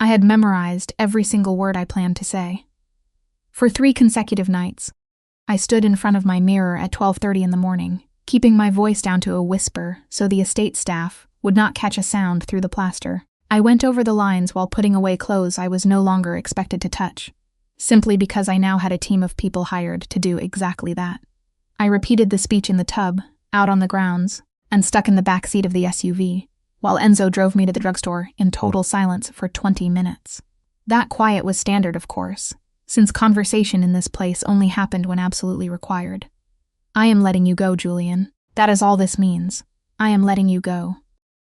I had memorized every single word I planned to say. For 3 consecutive nights, I stood in front of my mirror at 12:30 in the morning, keeping my voice down to a whisper so the estate staff would not catch a sound through the plaster. I went over the lines while putting away clothes I was no longer expected to touch, simply because I now had a team of people hired to do exactly that. I repeated the speech in the tub, out on the grounds, and stuck in the back seat of the SUV, while Enzo drove me to the drugstore in total silence for 20 minutes. That quiet was standard, of course, since conversation in this place only happened when absolutely required. I am letting you go, Julian. That is all this means. I am letting you go.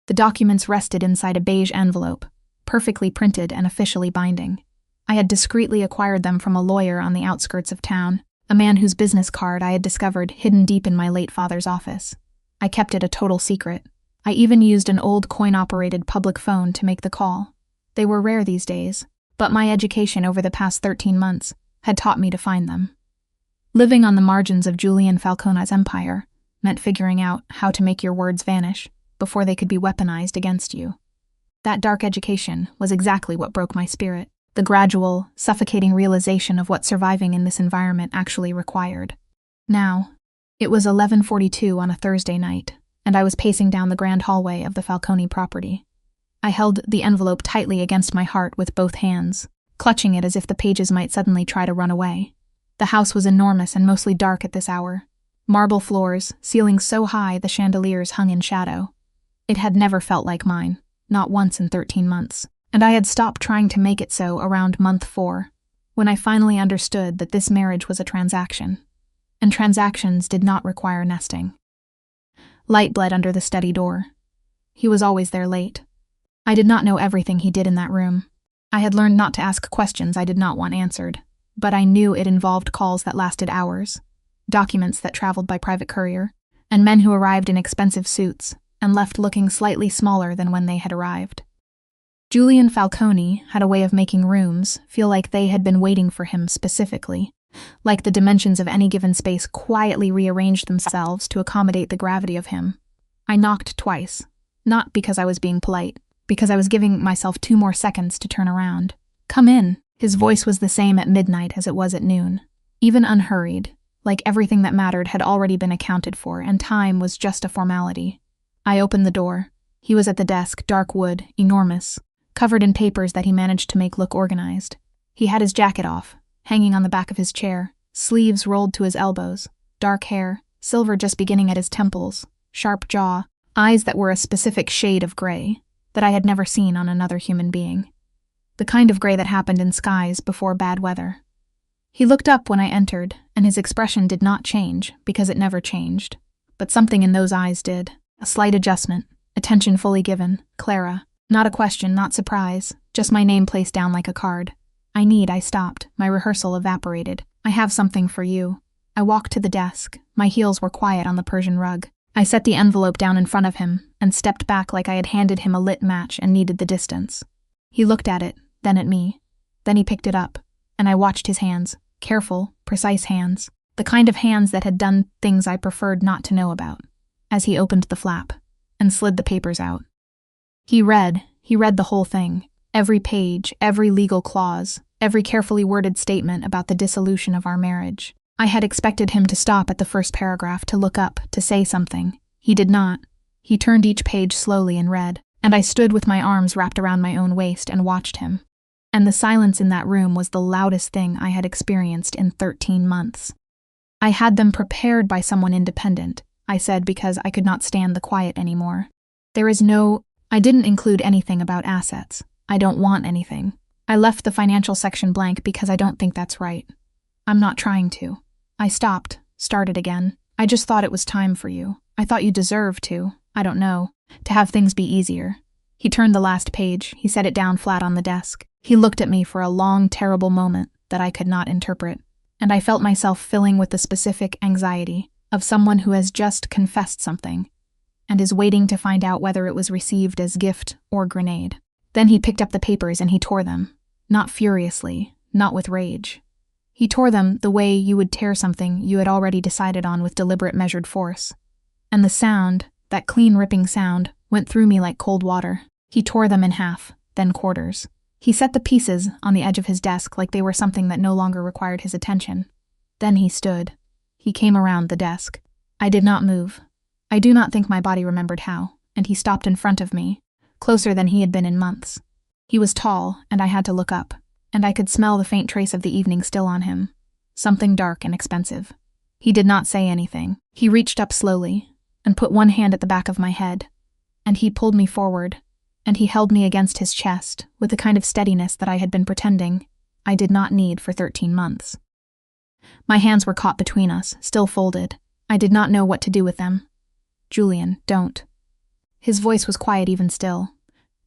The documents rested inside a beige envelope, perfectly printed and officially binding. I had discreetly acquired them from a lawyer on the outskirts of town, a man whose business card I had discovered hidden deep in my late father's office. I kept it a total secret. I even used an old coin-operated public phone to make the call. They were rare these days, but my education over the past 13 months had taught me to find them. Living on the margins of Julian Falcone's empire meant figuring out how to make your words vanish before they could be weaponized against you. That dark education was exactly what broke my spirit, the gradual, suffocating realization of what surviving in this environment actually required. Now, it was 11:42 on a Thursday night, and I was pacing down the grand hallway of the Falcone property. I held the envelope tightly against my heart with both hands, clutching it as if the pages might suddenly try to run away. The house was enormous and mostly dark at this hour. Marble floors, ceilings so high the chandeliers hung in shadow. It had never felt like mine, not once in 13 months, and I had stopped trying to make it so around month 4, when I finally understood that this marriage was a transaction, and transactions did not require nesting. Light bled under the study door. He was always there late. I did not know everything he did in that room. I had learned not to ask questions I did not want answered, but I knew it involved calls that lasted hours, documents that traveled by private courier, and men who arrived in expensive suits and left looking slightly smaller than when they had arrived. Julian Falcone had a way of making rooms feel like they had been waiting for him specifically, like the dimensions of any given space quietly rearranged themselves to accommodate the gravity of him. I knocked twice, not because I was being polite, because I was giving myself 2 more seconds to turn around. "Come in." His voice was the same at midnight as it was at noon, even unhurried, like everything that mattered had already been accounted for and time was just a formality. I opened the door. He was at the desk, dark wood, enormous, covered in papers that he managed to make look organized. He had his jacket off, hanging on the back of his chair, sleeves rolled to his elbows, dark hair, silver just beginning at his temples, sharp jaw, eyes that were a specific shade of gray that I had never seen on another human being. The kind of gray that happened in skies before bad weather. He looked up when I entered, and his expression did not change because it never changed. But something in those eyes did. A slight adjustment, attention fully given, Clara. Not a question, not surprise, just my name placed down like a card. I stopped, my rehearsal evaporated. "I have something for you." I walked to the desk, my heels were quiet on the Persian rug. I set the envelope down in front of him and stepped back like I had handed him a lit match and needed the distance. He looked at it, then at me. Then he picked it up, and I watched his hands, careful, precise hands, the kind of hands that had done things I preferred not to know about, as he opened the flap and slid the papers out. He read the whole thing, every page, every legal clause, every carefully worded statement about the dissolution of our marriage. I had expected him to stop at the first paragraph, to look up, to say something. He did not. He turned each page slowly and read, and I stood with my arms wrapped around my own waist and watched him. And the silence in that room was the loudest thing I had experienced in 13 months. "I had them prepared by someone independent," I said because I could not stand the quiet anymore. I didn't include anything about assets. I don't want anything. I left the financial section blank because I don't think that's right. I'm not trying to. I stopped, started again. "I just thought it was time for you. I thought you deserved to, I don't know, to have things be easier." He turned the last page. He set it down flat on the desk. He looked at me for a long, terrible moment that I could not interpret, and I felt myself filling with the specific anxiety of someone who has just confessed something and is waiting to find out whether it was received as gift or grenade. Then he picked up the papers and he tore them, not furiously, not with rage. He tore them the way you would tear something you had already decided on with deliberate measured force. And the sound, that clean ripping sound, went through me like cold water. He tore them in half, then quarters. He set the pieces on the edge of his desk like they were something that no longer required his attention. Then he stood. He came around the desk. I did not move. I do not think my body remembered how, and he stopped in front of me, closer than he had been in months. He was tall, and I had to look up, and I could smell the faint trace of the evening still on him. Something dark and expensive. He did not say anything. He reached up slowly, and put one hand at the back of my head, and he pulled me forward, and he held me against his chest with the kind of steadiness that I had been pretending I did not need for 13 months. My hands were caught between us, still folded. I did not know what to do with them. "Julian, don't." His voice was quiet even still,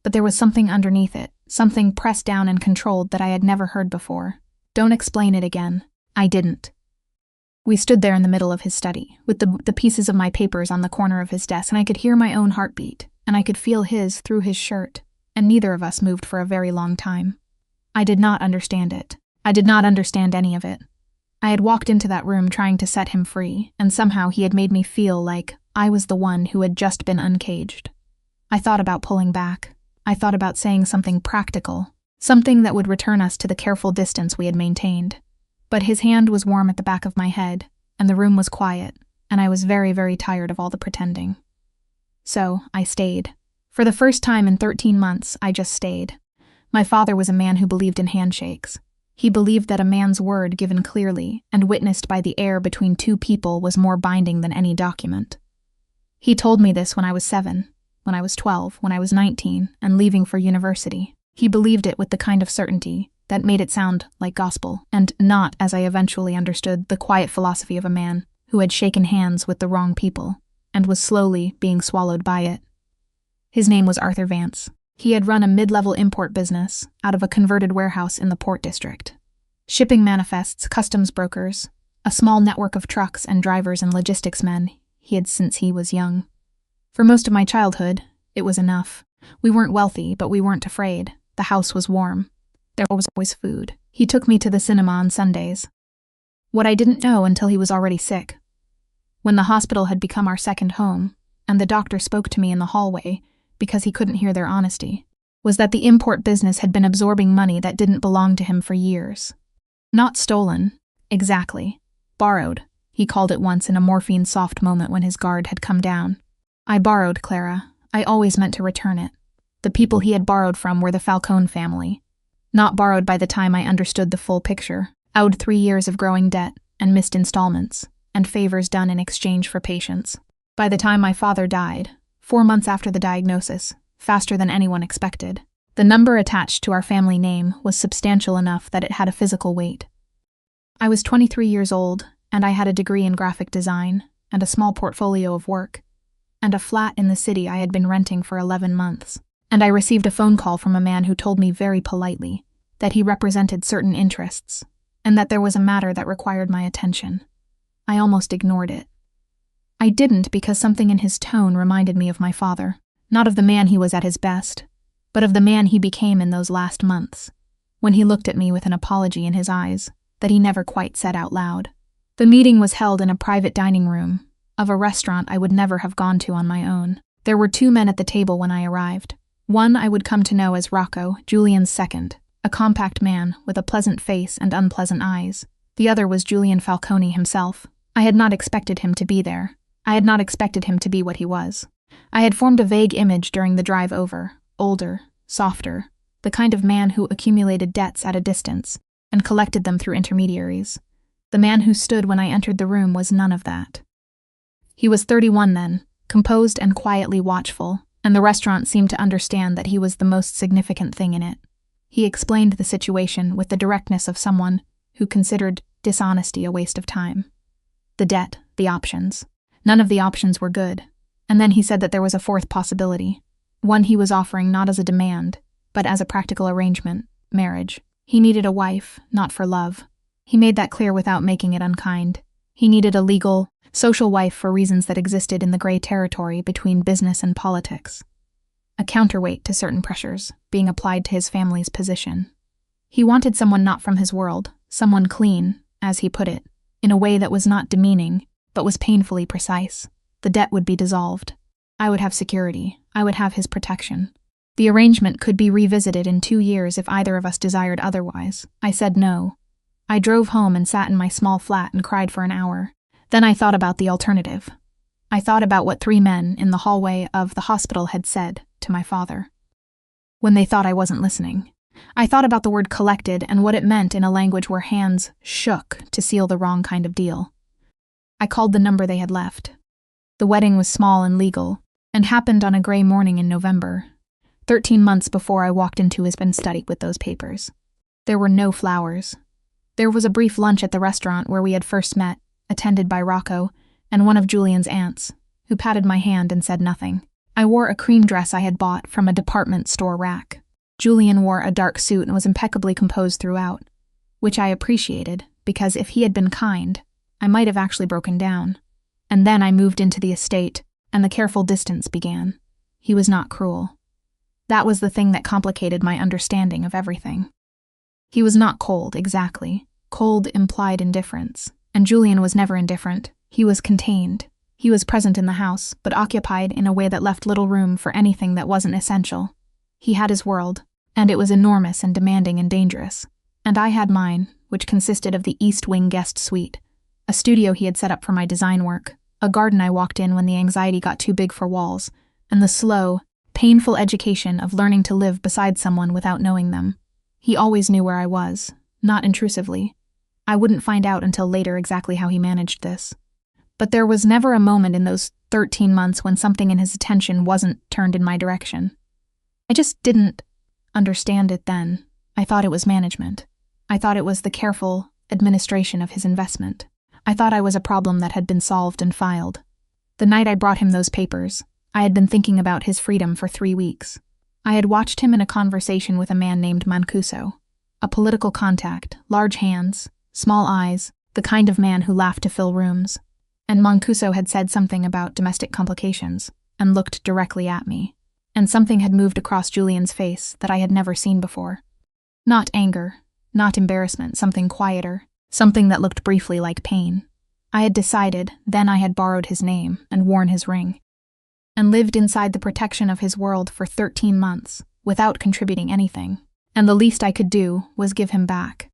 but there was something underneath it, something pressed down and controlled that I had never heard before. "Don't explain it again." I didn't. We stood there in the middle of his study, with the pieces of my papers on the corner of his desk, and I could hear my own heartbeat, and I could feel his through his shirt, and neither of us moved for a very long time. I did not understand it. I did not understand any of it. I had walked into that room trying to set him free, and somehow he had made me feel like I was the one who had just been uncaged. I thought about pulling back. I thought about saying something practical, something that would return us to the careful distance we had maintained. But his hand was warm at the back of my head, and the room was quiet, and I was very, very tired of all the pretending. So I stayed. For the first time in 13 months, I just stayed. My father was a man who believed in handshakes. He believed that a man's word given clearly and witnessed by the air between two people was more binding than any document. He told me this when I was 7, when I was 12, when I was 19, and leaving for university. He believed it with the kind of certainty that made it sound like gospel, and not, as I eventually understood, the quiet philosophy of a man who had shaken hands with the wrong people and was slowly being swallowed by it. His name was Arthur Vance. He had run a mid-level import business out of a converted warehouse in the Port District. Shipping manifests, customs brokers, a small network of trucks and drivers and logistics men he had since he was young. For most of my childhood, it was enough. We weren't wealthy, but we weren't afraid. The house was warm. There was always food. He took me to the cinema on Sundays. What I didn't know until he was already sick, when the hospital had become our second home, and the doctor spoke to me in the hallway because he couldn't hear their honesty, was that the import business had been absorbing money that didn't belong to him for years. Not stolen, exactly. Borrowed, he called it once in a morphine-soft moment when his guard had come down. I borrowed, Clara. I always meant to return it. The people he had borrowed from were the Falcone family. Not borrowed by the time I understood the full picture, owed 3 years of growing debt and missed installments, and favors done in exchange for patience. By the time my father died, 4 months after the diagnosis, faster than anyone expected, the number attached to our family name was substantial enough that it had a physical weight. I was 23 years old, and I had a degree in graphic design, and a small portfolio of work, and a flat in the city I had been renting for 11 months. And I received a phone call from a man who told me very politely that he represented certain interests, and that there was a matter that required my attention. I almost ignored it. I didn't because something in his tone reminded me of my father, not of the man he was at his best, but of the man he became in those last months, when he looked at me with an apology in his eyes that he never quite said out loud. The meeting was held in a private dining room of a restaurant I would never have gone to on my own. There were 2 men at the table when I arrived. One I would come to know as Rocco, Julian's second, a compact man with a pleasant face and unpleasant eyes. The other was Julian Falcone himself. I had not expected him to be there. I had not expected him to be what he was. I had formed a vague image during the drive over, older, softer, the kind of man who accumulated debts at a distance and collected them through intermediaries. The man who stood when I entered the room was none of that. He was 31 then, composed and quietly watchful, and the restaurant seemed to understand that he was the most significant thing in it. He explained the situation with the directness of someone who considered dishonesty a waste of time. The debt, the options. None of the options were good. And then he said that there was a fourth possibility, one he was offering not as a demand, but as a practical arrangement, marriage. He needed a wife, not for love. He made that clear without making it unkind. He needed a legal, social wife for reasons that existed in the gray territory between business and politics. A counterweight to certain pressures being applied to his family's position. He wanted someone not from his world, someone clean, as he put it, in a way that was not demeaning, but was painfully precise. The debt would be dissolved. I would have security. I would have his protection. The arrangement could be revisited in 2 years if either of us desired otherwise. I said no. I drove home and sat in my small flat and cried for an hour. Then I thought about the alternative. I thought about what 3 men in the hallway of the hospital had said to my father when they thought I wasn't listening. I thought about the word collected and what it meant in a language where hands shook to seal the wrong kind of deal. I called the number they had left. The wedding was small and legal, and happened on a gray morning in November, 13 months before I walked into his study with those papers. There were no flowers. There was a brief lunch at the restaurant where we had first met, attended by Rocco and one of Julian's aunts, who patted my hand and said nothing. I wore a cream dress I had bought from a department store rack. Julian wore a dark suit and was impeccably composed throughout, which I appreciated because if he had been kind, I might have actually broken down. And then I moved into the estate, and the careful distance began. He was not cruel. That was the thing that complicated my understanding of everything. He was not cold, exactly. Cold implied indifference, and Julian was never indifferent. He was contained. He was present in the house, but occupied in a way that left little room for anything that wasn't essential. He had his world, and it was enormous and demanding and dangerous. And I had mine, which consisted of the East Wing guest suite, a studio he had set up for my design work, a garden I walked in when the anxiety got too big for walls, and the slow, painful education of learning to live beside someone without knowing them. He always knew where I was, not intrusively. I wouldn't find out until later exactly how he managed this. But there was never a moment in those 13 months when something in his attention wasn't turned in my direction. I just didn't understand it then. I thought it was management. I thought it was the careful administration of his investment. I thought I was a problem that had been solved and filed. The night I brought him those papers, I had been thinking about his freedom for 3 weeks. I had watched him in a conversation with a man named Mancuso, a political contact, large hands, small eyes, the kind of man who laughed to fill rooms. And Mancuso had said something about domestic complications, and looked directly at me. And something had moved across Julian's face that I had never seen before. Not anger, not embarrassment, something quieter, something that looked briefly like pain. I had decided, then I had borrowed his name and worn his ring, and lived inside the protection of his world for 13 months, without contributing anything. And the least I could do was give him back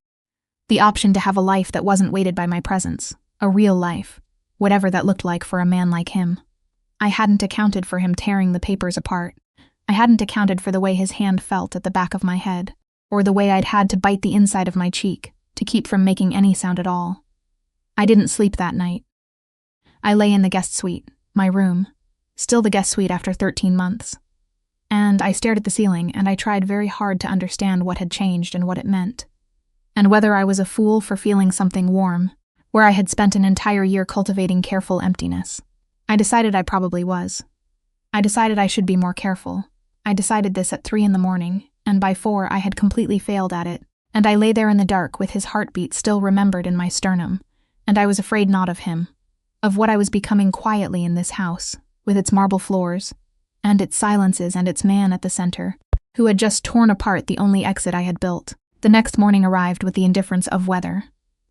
the option to have a life that wasn't weighted by my presence, a real life, whatever that looked like for a man like him. I hadn't accounted for him tearing the papers apart. I hadn't accounted for the way his hand felt at the back of my head, or the way I'd had to bite the inside of my cheek to keep from making any sound at all. I didn't sleep that night. I lay in the guest suite, my room, still the guest suite after 13 months. And I stared at the ceiling, and I tried very hard to understand what had changed and what it meant, and whether I was a fool for feeling something warm, where I had spent an entire year cultivating careful emptiness. I decided I probably was. I decided I should be more careful. I decided this at 3 a.m, and by 4 I had completely failed at it, and I lay there in the dark with his heartbeat still remembered in my sternum, and I was afraid not of him, of what I was becoming quietly in this house, with its marble floors, and its silences and its man at the center, who had just torn apart the only exit I had built. The next morning arrived with the indifference of weather.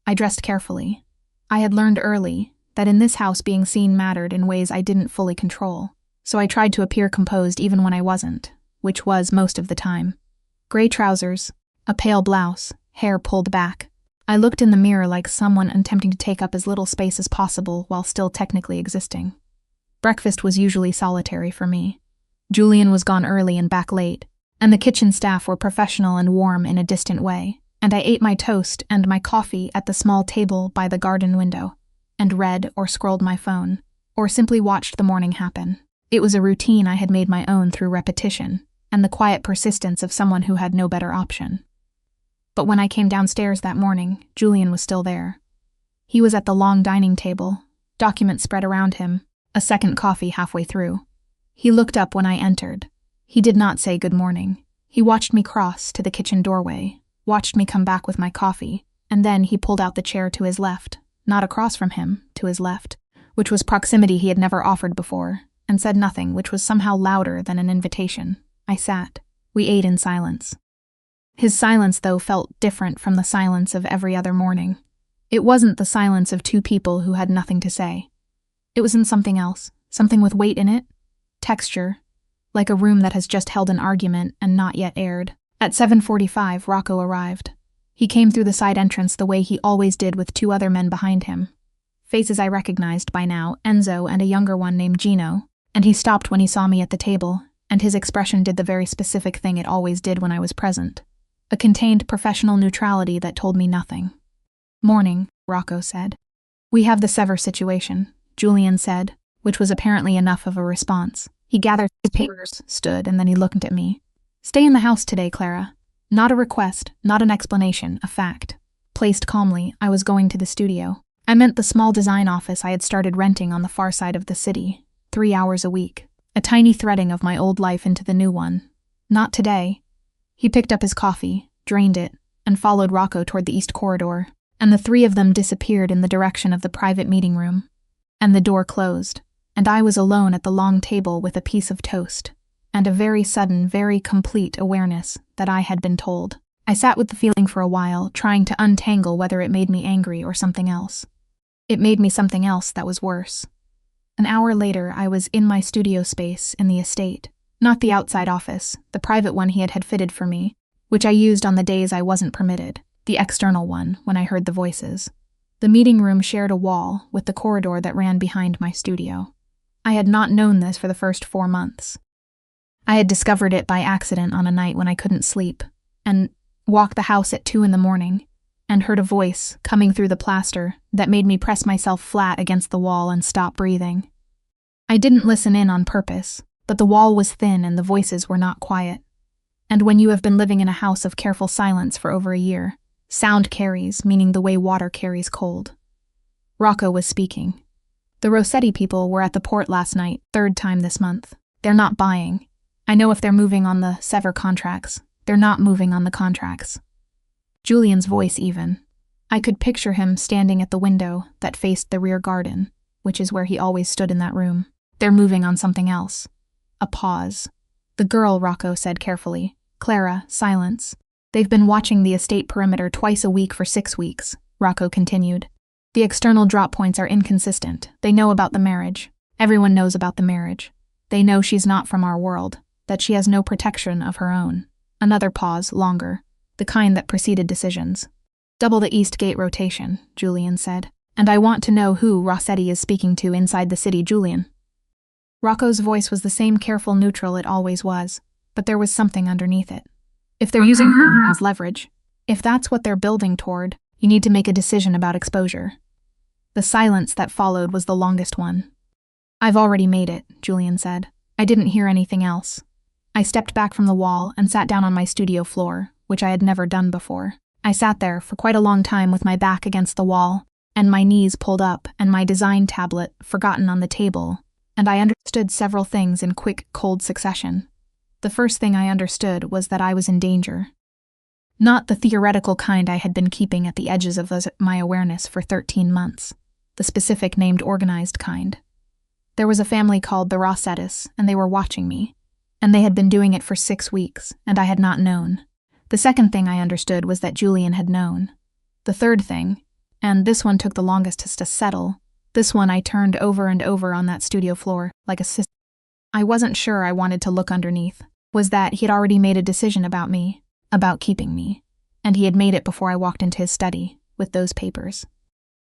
I dressed carefully. I had learned early that in this house being seen mattered in ways I didn't fully control, so I tried to appear composed even when I wasn't, which was most of the time. Gray trousers, a pale blouse, hair pulled back. I looked in the mirror like someone attempting to take up as little space as possible while still technically existing. Breakfast was usually solitary for me. Julian was gone early and back late, and the kitchen staff were professional and warm in a distant way, and I ate my toast and my coffee at the small table by the garden window, and read or scrolled my phone, or simply watched the morning happen. It was a routine I had made my own through repetition, and the quiet persistence of someone who had no better option. But when I came downstairs that morning, Julian was still there. He was at the long dining table, documents spread around him, a second coffee halfway through. He looked up when I entered. He did not say good morning. He watched me cross to the kitchen doorway, watched me come back with my coffee, and then he pulled out the chair to his left, not across from him, to his left, which was proximity he had never offered before, and said nothing, which was somehow louder than an invitation. I sat. We ate in silence. His silence, though, felt different from the silence of every other morning. It wasn't the silence of two people who had nothing to say. It was in something else, something with weight in it, texture, like a room that has just held an argument and not yet aired. At 7:45, Rocco arrived. He came through the side entrance the way he always did with two other men behind him. Faces I recognized by now, Enzo and a younger one named Gino, and he stopped when he saw me at the table, and his expression did the very specific thing it always did when I was present. A contained professional neutrality that told me nothing. "Morning," Rocco said. "We have the Sever situation," Julian said, which was apparently enough of a response. He gathered his papers, stood, and then he looked at me. "Stay in the house today, Clara. Not a request, not an explanation, a fact." Placed calmly, I was going to the studio. I meant the small design office I had started renting on the far side of the city, 3 hours a week. A tiny threading of my old life into the new one. Not today. He picked up his coffee, drained it, and followed Rocco toward the east corridor, and the three of them disappeared in the direction of the private meeting room. And the door closed, and I was alone at the long table with a piece of toast, and a very sudden, very complete awareness that I had been told. I sat with the feeling for a while, trying to untangle whether it made me angry or something else. It made me something else that was worse. An hour later, I was in my studio space in the estate. Not the outside office, the private one he had fitted for me, which I used on the days I wasn't permitted, the external one when I heard the voices. The meeting room shared a wall with the corridor that ran behind my studio. I had not known this for the first 4 months. I had discovered it by accident on a night when I couldn't sleep, and walked the house at 2 a.m, and heard a voice coming through the plaster that made me press myself flat against the wall and stop breathing. I didn't listen in on purpose, but the wall was thin and the voices were not quiet. And when you have been living in a house of careful silence for over a year, sound carries, meaning the way water carries cold. Rocco was speaking. "The Rossetti people were at the port last night, 3rd time this month. They're not buying. I know if they're moving on the Sever contracts. They're not moving on the contracts." Julian's voice even. I could picture him standing at the window that faced the rear garden, which is where he always stood in that room. "They're moving on something else." A pause. "The girl," Rocco said carefully. "Clara, silence. They've been watching the estate perimeter twice a week for 6 weeks," Rocco continued. "The external drop points are inconsistent. They know about the marriage. Everyone knows about the marriage. They know she's not from our world, that she has no protection of her own." Another pause, longer, the kind that preceded decisions. "Double the East Gate rotation," Julian said. "And I want to know who Rossetti is speaking to inside the city, Julian." Rocco's voice was the same careful neutral it always was, but there was something underneath it. "If they're using her as leverage, if that's what they're building toward, you need to make a decision about exposure." The silence that followed was the longest one. "I've already made it," Julian said. I didn't hear anything else. I stepped back from the wall and sat down on my studio floor, which I had never done before. I sat there for quite a long time with my back against the wall, and my knees pulled up and my design tablet forgotten on the table, and I understood several things in quick, cold succession. The first thing I understood was that I was in danger. Not the theoretical kind I had been keeping at the edges of my awareness for 13 months, the specific named organized kind. There was a family called the Rossettis, and they were watching me, and they had been doing it for 6 weeks, and I had not known. The second thing I understood was that Julian had known. The third thing, and this one took the longest to settle, this one I turned over and over on that studio floor, like a sister. I wasn't sure I wanted to look underneath, was that he had already made a decision about me, about keeping me, and he had made it before I walked into his study, with those papers.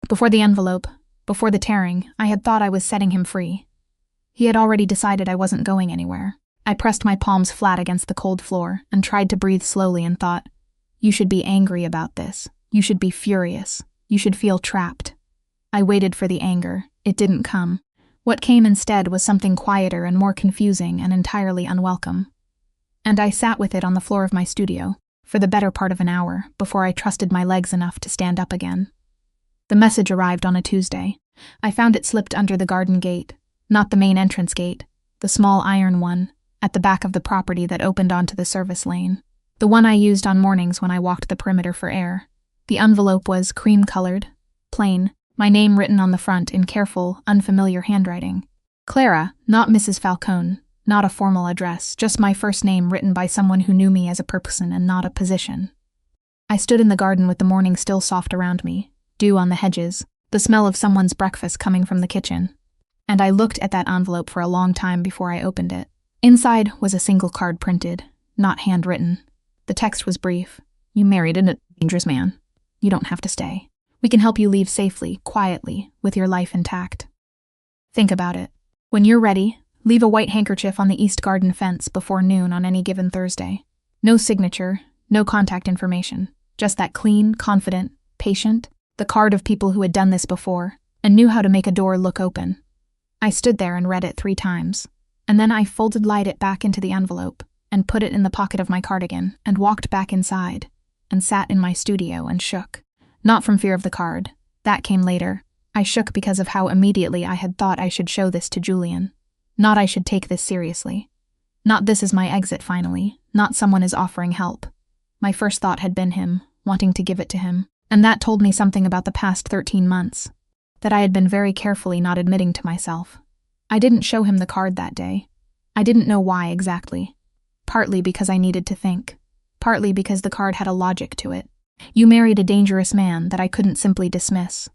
Before the envelope, before the tearing, I had thought I was setting him free. He had already decided I wasn't going anywhere. I pressed my palms flat against the cold floor and tried to breathe slowly and thought, "You should be angry about this. You should be furious. You should feel trapped." I waited for the anger. It didn't come. What came instead was something quieter and more confusing and entirely unwelcome. And I sat with it on the floor of my studio for the better part of an hour before I trusted my legs enough to stand up again. The message arrived on a Tuesday. I found it slipped under the garden gate, not the main entrance gate, the small iron one, at the back of the property that opened onto the service lane, the one I used on mornings when I walked the perimeter for air. The envelope was cream-colored, plain, my name written on the front in careful, unfamiliar handwriting. Clara, not Mrs. Falcone, not a formal address, just my first name written by someone who knew me as a person and not a position. I stood in the garden with the morning still soft around me, dew on the hedges, the smell of someone's breakfast coming from the kitchen. And I looked at that envelope for a long time before I opened it. Inside was a single card printed, not handwritten. The text was brief. You married a dangerous man. You don't have to stay. We can help you leave safely, quietly, with your life intact. Think about it. When you're ready, leave a white handkerchief on the east garden fence before noon on any given Thursday. No signature, no contact information. Just that clean, confident, patient, the card of people who had done this before and knew how to make a door look open. I stood there and read it 3 times, and then I lied it back into the envelope and put it in the pocket of my cardigan and walked back inside and sat in my studio and shook. Not from fear of the card. That came later. I shook because of how immediately I had thought I should show this to Julian. Not I should take this seriously. Not this is my exit finally. Not someone is offering help. My first thought had been him, wanting to give it to him. And that told me something about the past 13 months. That I had been very carefully not admitting to myself. I didn't show him the card that day. I didn't know why exactly. Partly because I needed to think. Partly because the card had a logic to it. You married a dangerous man that I couldn't simply dismiss.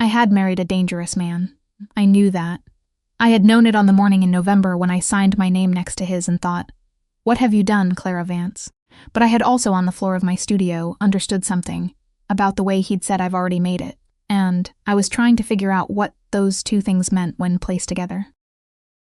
I had married a dangerous man. I knew that. I had known it on the morning in November when I signed my name next to his and thought, "What have you done, Clara Vance?" But I had also on the floor of my studio understood something about the way he'd said I've already made it, and I was trying to figure out what those 2 things meant when placed together.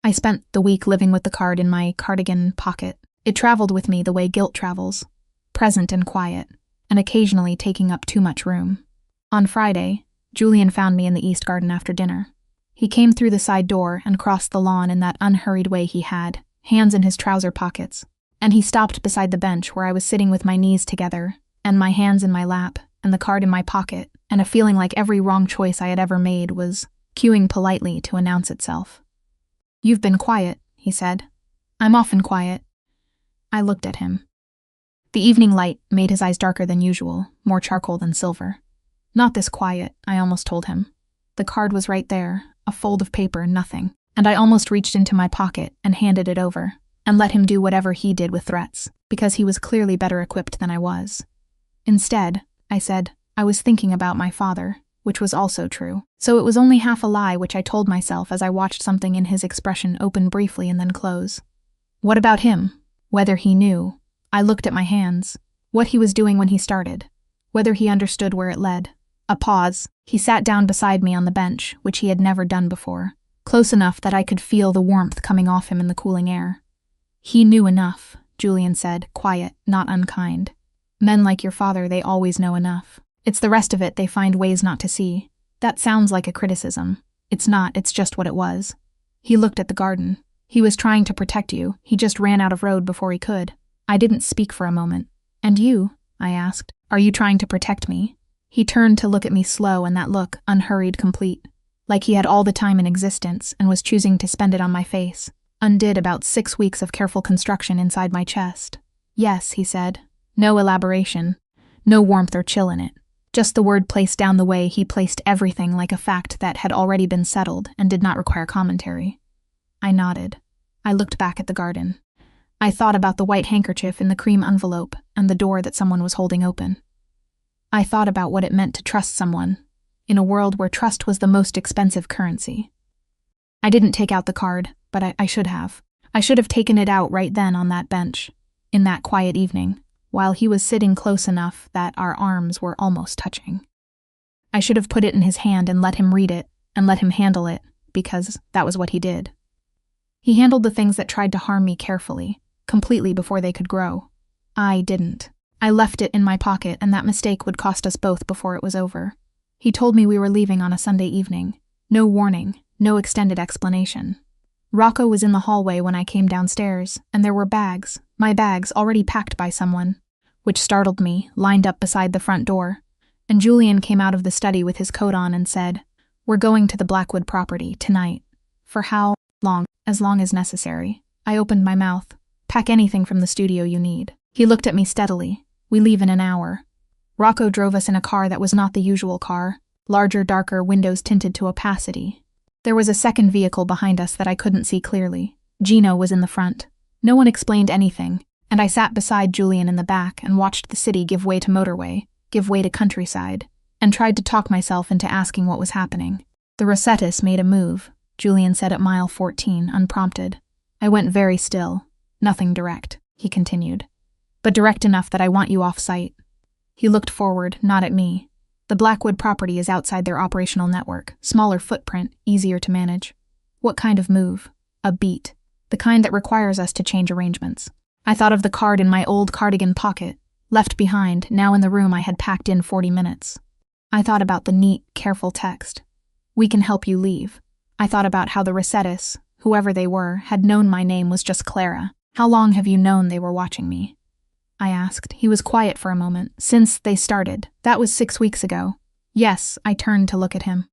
I spent the week living with the card in my cardigan pocket. It traveled with me the way guilt travels, present and quiet, and occasionally taking up too much room. On Friday, Julian found me in the east garden after dinner. He came through the side door and crossed the lawn in that unhurried way he had, hands in his trouser pockets, and he stopped beside the bench where I was sitting with my knees together, and my hands in my lap, and the card in my pocket, and a feeling like every wrong choice I had ever made was queuing politely to announce itself. "You've been quiet," he said. "I'm often quiet." I looked at him. The evening light made his eyes darker than usual, more charcoal than silver. "Not this quiet," I almost told him. The card was right there, a fold of paper, nothing, and I almost reached into my pocket and handed it over, and let him do whatever he did with threats, because he was clearly better equipped than I was. Instead, I said, I was thinking about my father, which was also true. So it was only half a lie which I told myself as I watched something in his expression open briefly and then close. What about him? Whether he knew. I looked at my hands. What he was doing when he started. Whether he understood where it led. A pause. He sat down beside me on the bench, which he had never done before, close enough that I could feel the warmth coming off him in the cooling air. He knew enough, Julian said, quiet, not unkind. Men like your father, they always know enough. It's the rest of it they find ways not to see. That sounds like a criticism. It's not, it's just what it was. He looked at the garden. He was trying to protect you. He just ran out of road before he could. I didn't speak for a moment. And you? I asked. Are you trying to protect me? He turned to look at me slow, and that look, unhurried, complete. Like he had all the time in existence and was choosing to spend it on my face. Undid about 6 weeks of careful construction inside my chest. Yes, he said. No elaboration. No warmth or chill in it. Just the word placed down the way he placed everything, like a fact that had already been settled and did not require commentary. I nodded. I looked back at the garden. I thought about the white handkerchief in the cream envelope and the door that someone was holding open. I thought about what it meant to trust someone, in a world where trust was the most expensive currency. I didn't take out the card, but I should have. I should have taken it out right then on that bench, in that quiet evening, while he was sitting close enough that our arms were almost touching. I should have put it in his hand and let him read it, and let him handle it, because that was what he did. He handled the things that tried to harm me carefully, completely before they could grow. I didn't. I left it in my pocket, and that mistake would cost us both before it was over. He told me we were leaving on a Sunday evening. No warning, no extended explanation. Rocco was in the hallway when I came downstairs, and there were bags, my bags already packed by someone, which startled me, lined up beside the front door, and Julian came out of the study with his coat on and said, "We're going to the Blackwood property, tonight." For how long? As long as necessary. I opened my mouth. "Pack anything from the studio you need." He looked at me steadily. "We leave in an hour." Rocco drove us in a car that was not the usual car, larger, darker, windows tinted to opacity. There was a second vehicle behind us that I couldn't see clearly. Gino was in the front. No one explained anything, and I sat beside Julian in the back and watched the city give way to motorway, give way to countryside, and tried to talk myself into asking what was happening. "The Rossettas made a move," Julian said at mile 14, unprompted. I went very still. Nothing direct, he continued. But direct enough that I want you off site. He looked forward, not at me. The Blackwood property is outside their operational network. Smaller footprint, easier to manage. What kind of move? A beat. The kind that requires us to change arrangements. I thought of the card in my old cardigan pocket, left behind, now in the room I had packed in 40 minutes. I thought about the neat, careful text. We can help you leave. I thought about how the Rossettis, whoever they were, had known my name was just Clara. How long have you known they were watching me? I asked. He was quiet for a moment. Since they started. That was 6 weeks ago. Yes, I turned to look at him.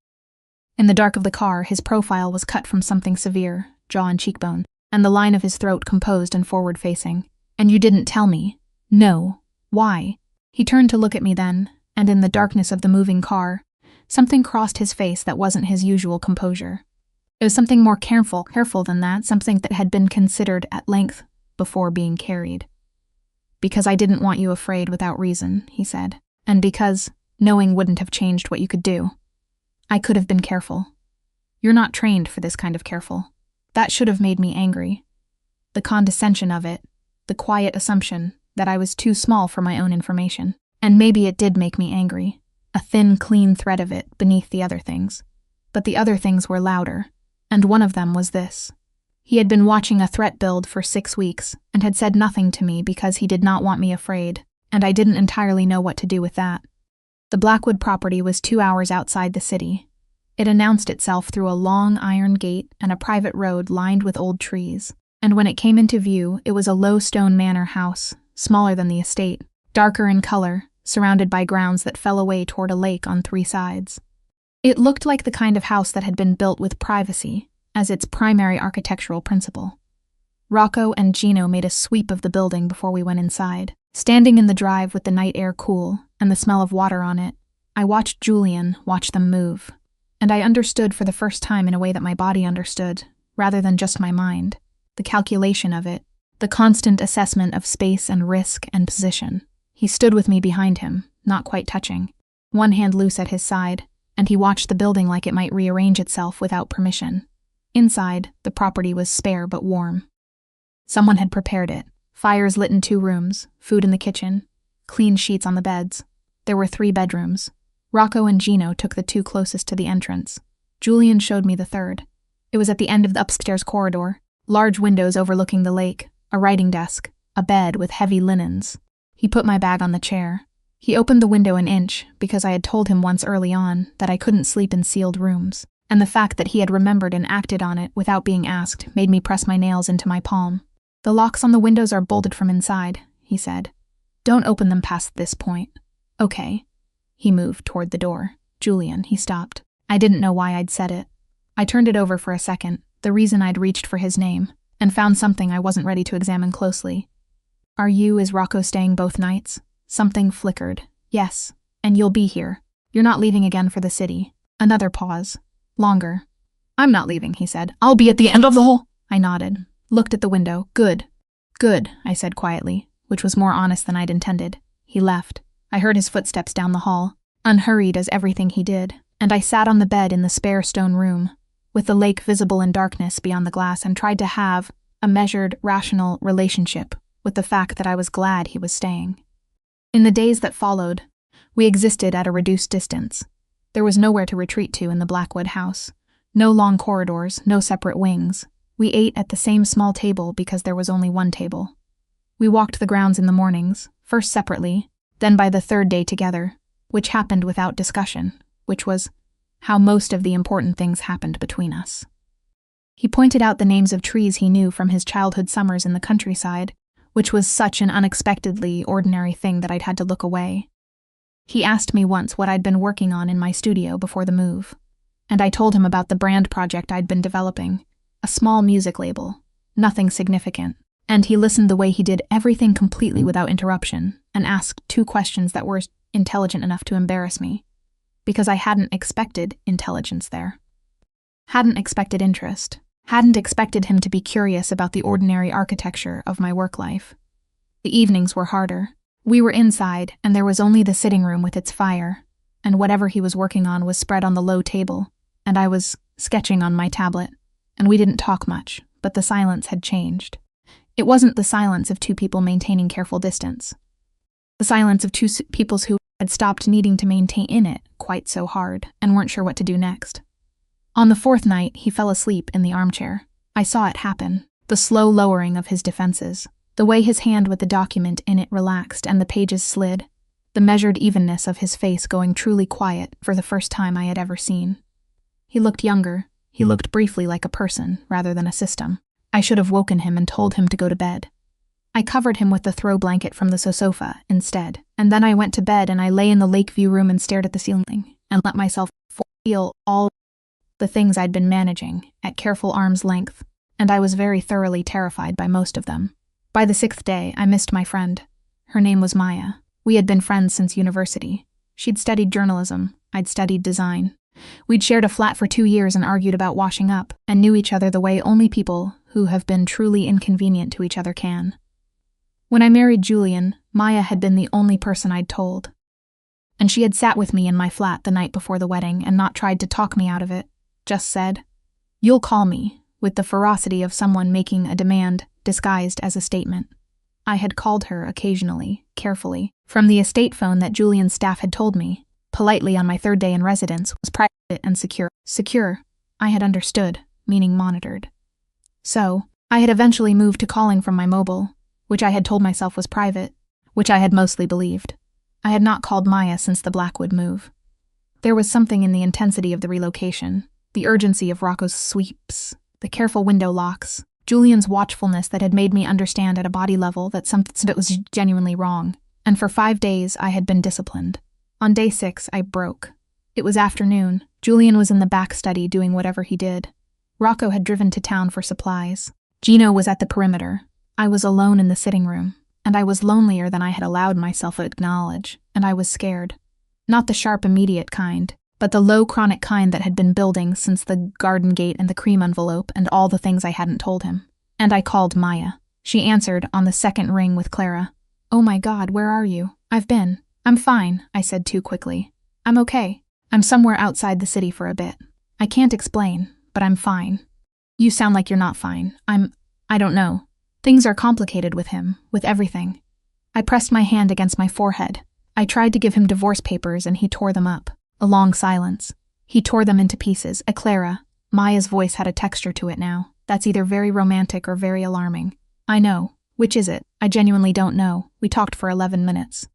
In the dark of the car, his profile was cut from something severe, jaw and cheekbone, and the line of his throat composed and forward-facing. And you didn't tell me. No. Why? He turned to look at me then, and in the darkness of the moving car, something crossed his face that wasn't his usual composure. It was something more careful than that, something that had been considered at length before being carried. Because I didn't want you afraid without reason, he said, and because knowing wouldn't have changed what you could do. I could have been careful. You're not trained for this kind of careful. That should have made me angry. The condescension of it, the quiet assumption that I was too small for my own information. And maybe it did make me angry, a thin, clean thread of it beneath the other things. But the other things were louder, and one of them was this. He had been watching a threat build for 6 weeks and had said nothing to me because he did not want me afraid, and I didn't entirely know what to do with that. The Blackwood property was 2 hours outside the city. It announced itself through a long iron gate and a private road lined with old trees, and when it came into view, it was a low stone manor house, smaller than the estate, darker in color, surrounded by grounds that fell away toward a lake on 3 sides. It looked like the kind of house that had been built with privacy as its primary architectural principle. Rocco and Gino made a sweep of the building before we went inside. Standing in the drive with the night air cool and the smell of water on it, I watched Julian watch them move, and I understood for the first time in a way that my body understood, rather than just my mind, the calculation of it, the constant assessment of space and risk and position. He stood with me behind him, not quite touching, one hand loose at his side, and he watched the building like it might rearrange itself without permission. Inside, the property was spare but warm. Someone had prepared it. Fires lit in 2 rooms, food in the kitchen, clean sheets on the beds. There were 3 bedrooms. Rocco and Gino took the 2 closest to the entrance. Julian showed me the 3rd. It was at the end of the upstairs corridor, large windows overlooking the lake, a writing desk, a bed with heavy linens. He put my bag on the chair. He opened the window an inch because I had told him once early on that I couldn't sleep in sealed rooms, and the fact that he had remembered and acted on it without being asked made me press my nails into my palm. The locks on the windows are bolted from inside, he said. Don't open them past this point. Okay. He moved toward the door. Julian, he stopped. I didn't know why I'd said it. I turned it over for a second, the reason I'd reached for his name, and found something I wasn't ready to examine closely. Is Rocco staying both nights? Something flickered. Yes, and you'll be here. You're not leaving again for the city. Another pause. Longer. I'm not leaving, he said. I'll be at the end of the hall. I nodded, looked at the window. Good. Good, I said quietly, which was more honest than I'd intended. He left. I heard his footsteps down the hall, unhurried as everything he did, and I sat on the bed in the spare stone room, with the lake visible in darkness beyond the glass, and tried to have a measured, rational relationship with the fact that I was glad he was staying. In the days that followed, we existed at a reduced distance. There was nowhere to retreat to in the Blackwood house. No long corridors, no separate wings. We ate at the same small table because there was only one table. We walked the grounds in the mornings, first separately, then by the 3rd day together, which happened without discussion, which was how most of the important things happened between us. He pointed out the names of trees he knew from his childhood summers in the countryside, which was such an unexpectedly ordinary thing that I'd had to look away. He asked me once what I'd been working on in my studio before the move, and I told him about the brand project I'd been developing, a small music label, nothing significant, and he listened the way he did everything completely without interruption, and asked 2 questions that were intelligent enough to embarrass me, because I hadn't expected intelligence there. Hadn't expected interest. Hadn't expected him to be curious about the ordinary architecture of my work life. The evenings were harder. We were inside, and there was only the sitting room with its fire, and whatever he was working on was spread on the low table, and I was sketching on my tablet, and we didn't talk much, but the silence had changed. It wasn't the silence of two people maintaining careful distance. The silence of two peoples who had stopped needing to maintain in it quite so hard and weren't sure what to do next. On the fourth night, he fell asleep in the armchair. I saw it happen, the slow lowering of his defenses, the way his hand with the document in it relaxed and the pages slid, the measured evenness of his face going truly quiet for the first time I had ever seen. He looked younger. He looked briefly like a person rather than a system. I should have woken him and told him to go to bed. I covered him with the throw blanket from the sofa instead, and then I went to bed and I lay in the Lakeview room and stared at the ceiling and let myself feel all the things I'd been managing at careful arm's length, and I was very thoroughly terrified by most of them. By the 6th day, I missed my friend. Her name was Maya. We had been friends since university. She'd studied journalism. I'd studied design. We'd shared a flat for 2 years and argued about washing up, and knew each other the way only people who have been truly inconvenient to each other can. When I married Julian, Maya had been the only person I'd told. And she had sat with me in my flat the night before the wedding and not tried to talk me out of it, just said, "You'll call me," with the ferocity of someone making a demand disguised as a statement. I had called her occasionally, carefully, from the estate phone that Julian's staff had told me, politely on my 3rd day in residence, was private and secure. Secure, I had understood, meaning monitored. So, I had eventually moved to calling from my mobile, which I had told myself was private, which I had mostly believed. I had not called Maya since the Blackwood move. There was something in the intensity of the relocation, the urgency of Rocco's sweeps, the careful window locks, Julian's watchfulness that had made me understand at a body level that something of it was genuinely wrong, and for 5 days I had been disciplined. On day 6, I broke. It was afternoon. Julian was in the back study doing whatever he did. Rocco had driven to town for supplies. Gino was at the perimeter. I was alone in the sitting room, and I was lonelier than I had allowed myself to acknowledge, and I was scared. Not the sharp, immediate kind, but the low, chronic kind that had been building since the garden gate and the cream envelope and all the things I hadn't told him. And I called Maya. She answered on the 2nd ring with Clara. "Oh my God, where are you? I'm fine," I said too quickly. "I'm okay. I'm somewhere outside the city for a bit. I can't explain, but I'm fine." "You sound like you're not fine. I don't know. Things are complicated with him, with everything." I pressed my hand against my forehead. I tried to give him divorce papers and he tore them up. A long silence. He tore them into pieces. Clara. Maya's voice had a texture to it now. That's either very romantic or very alarming. "I know. Which is it? I genuinely don't know. We talked for 11 minutes.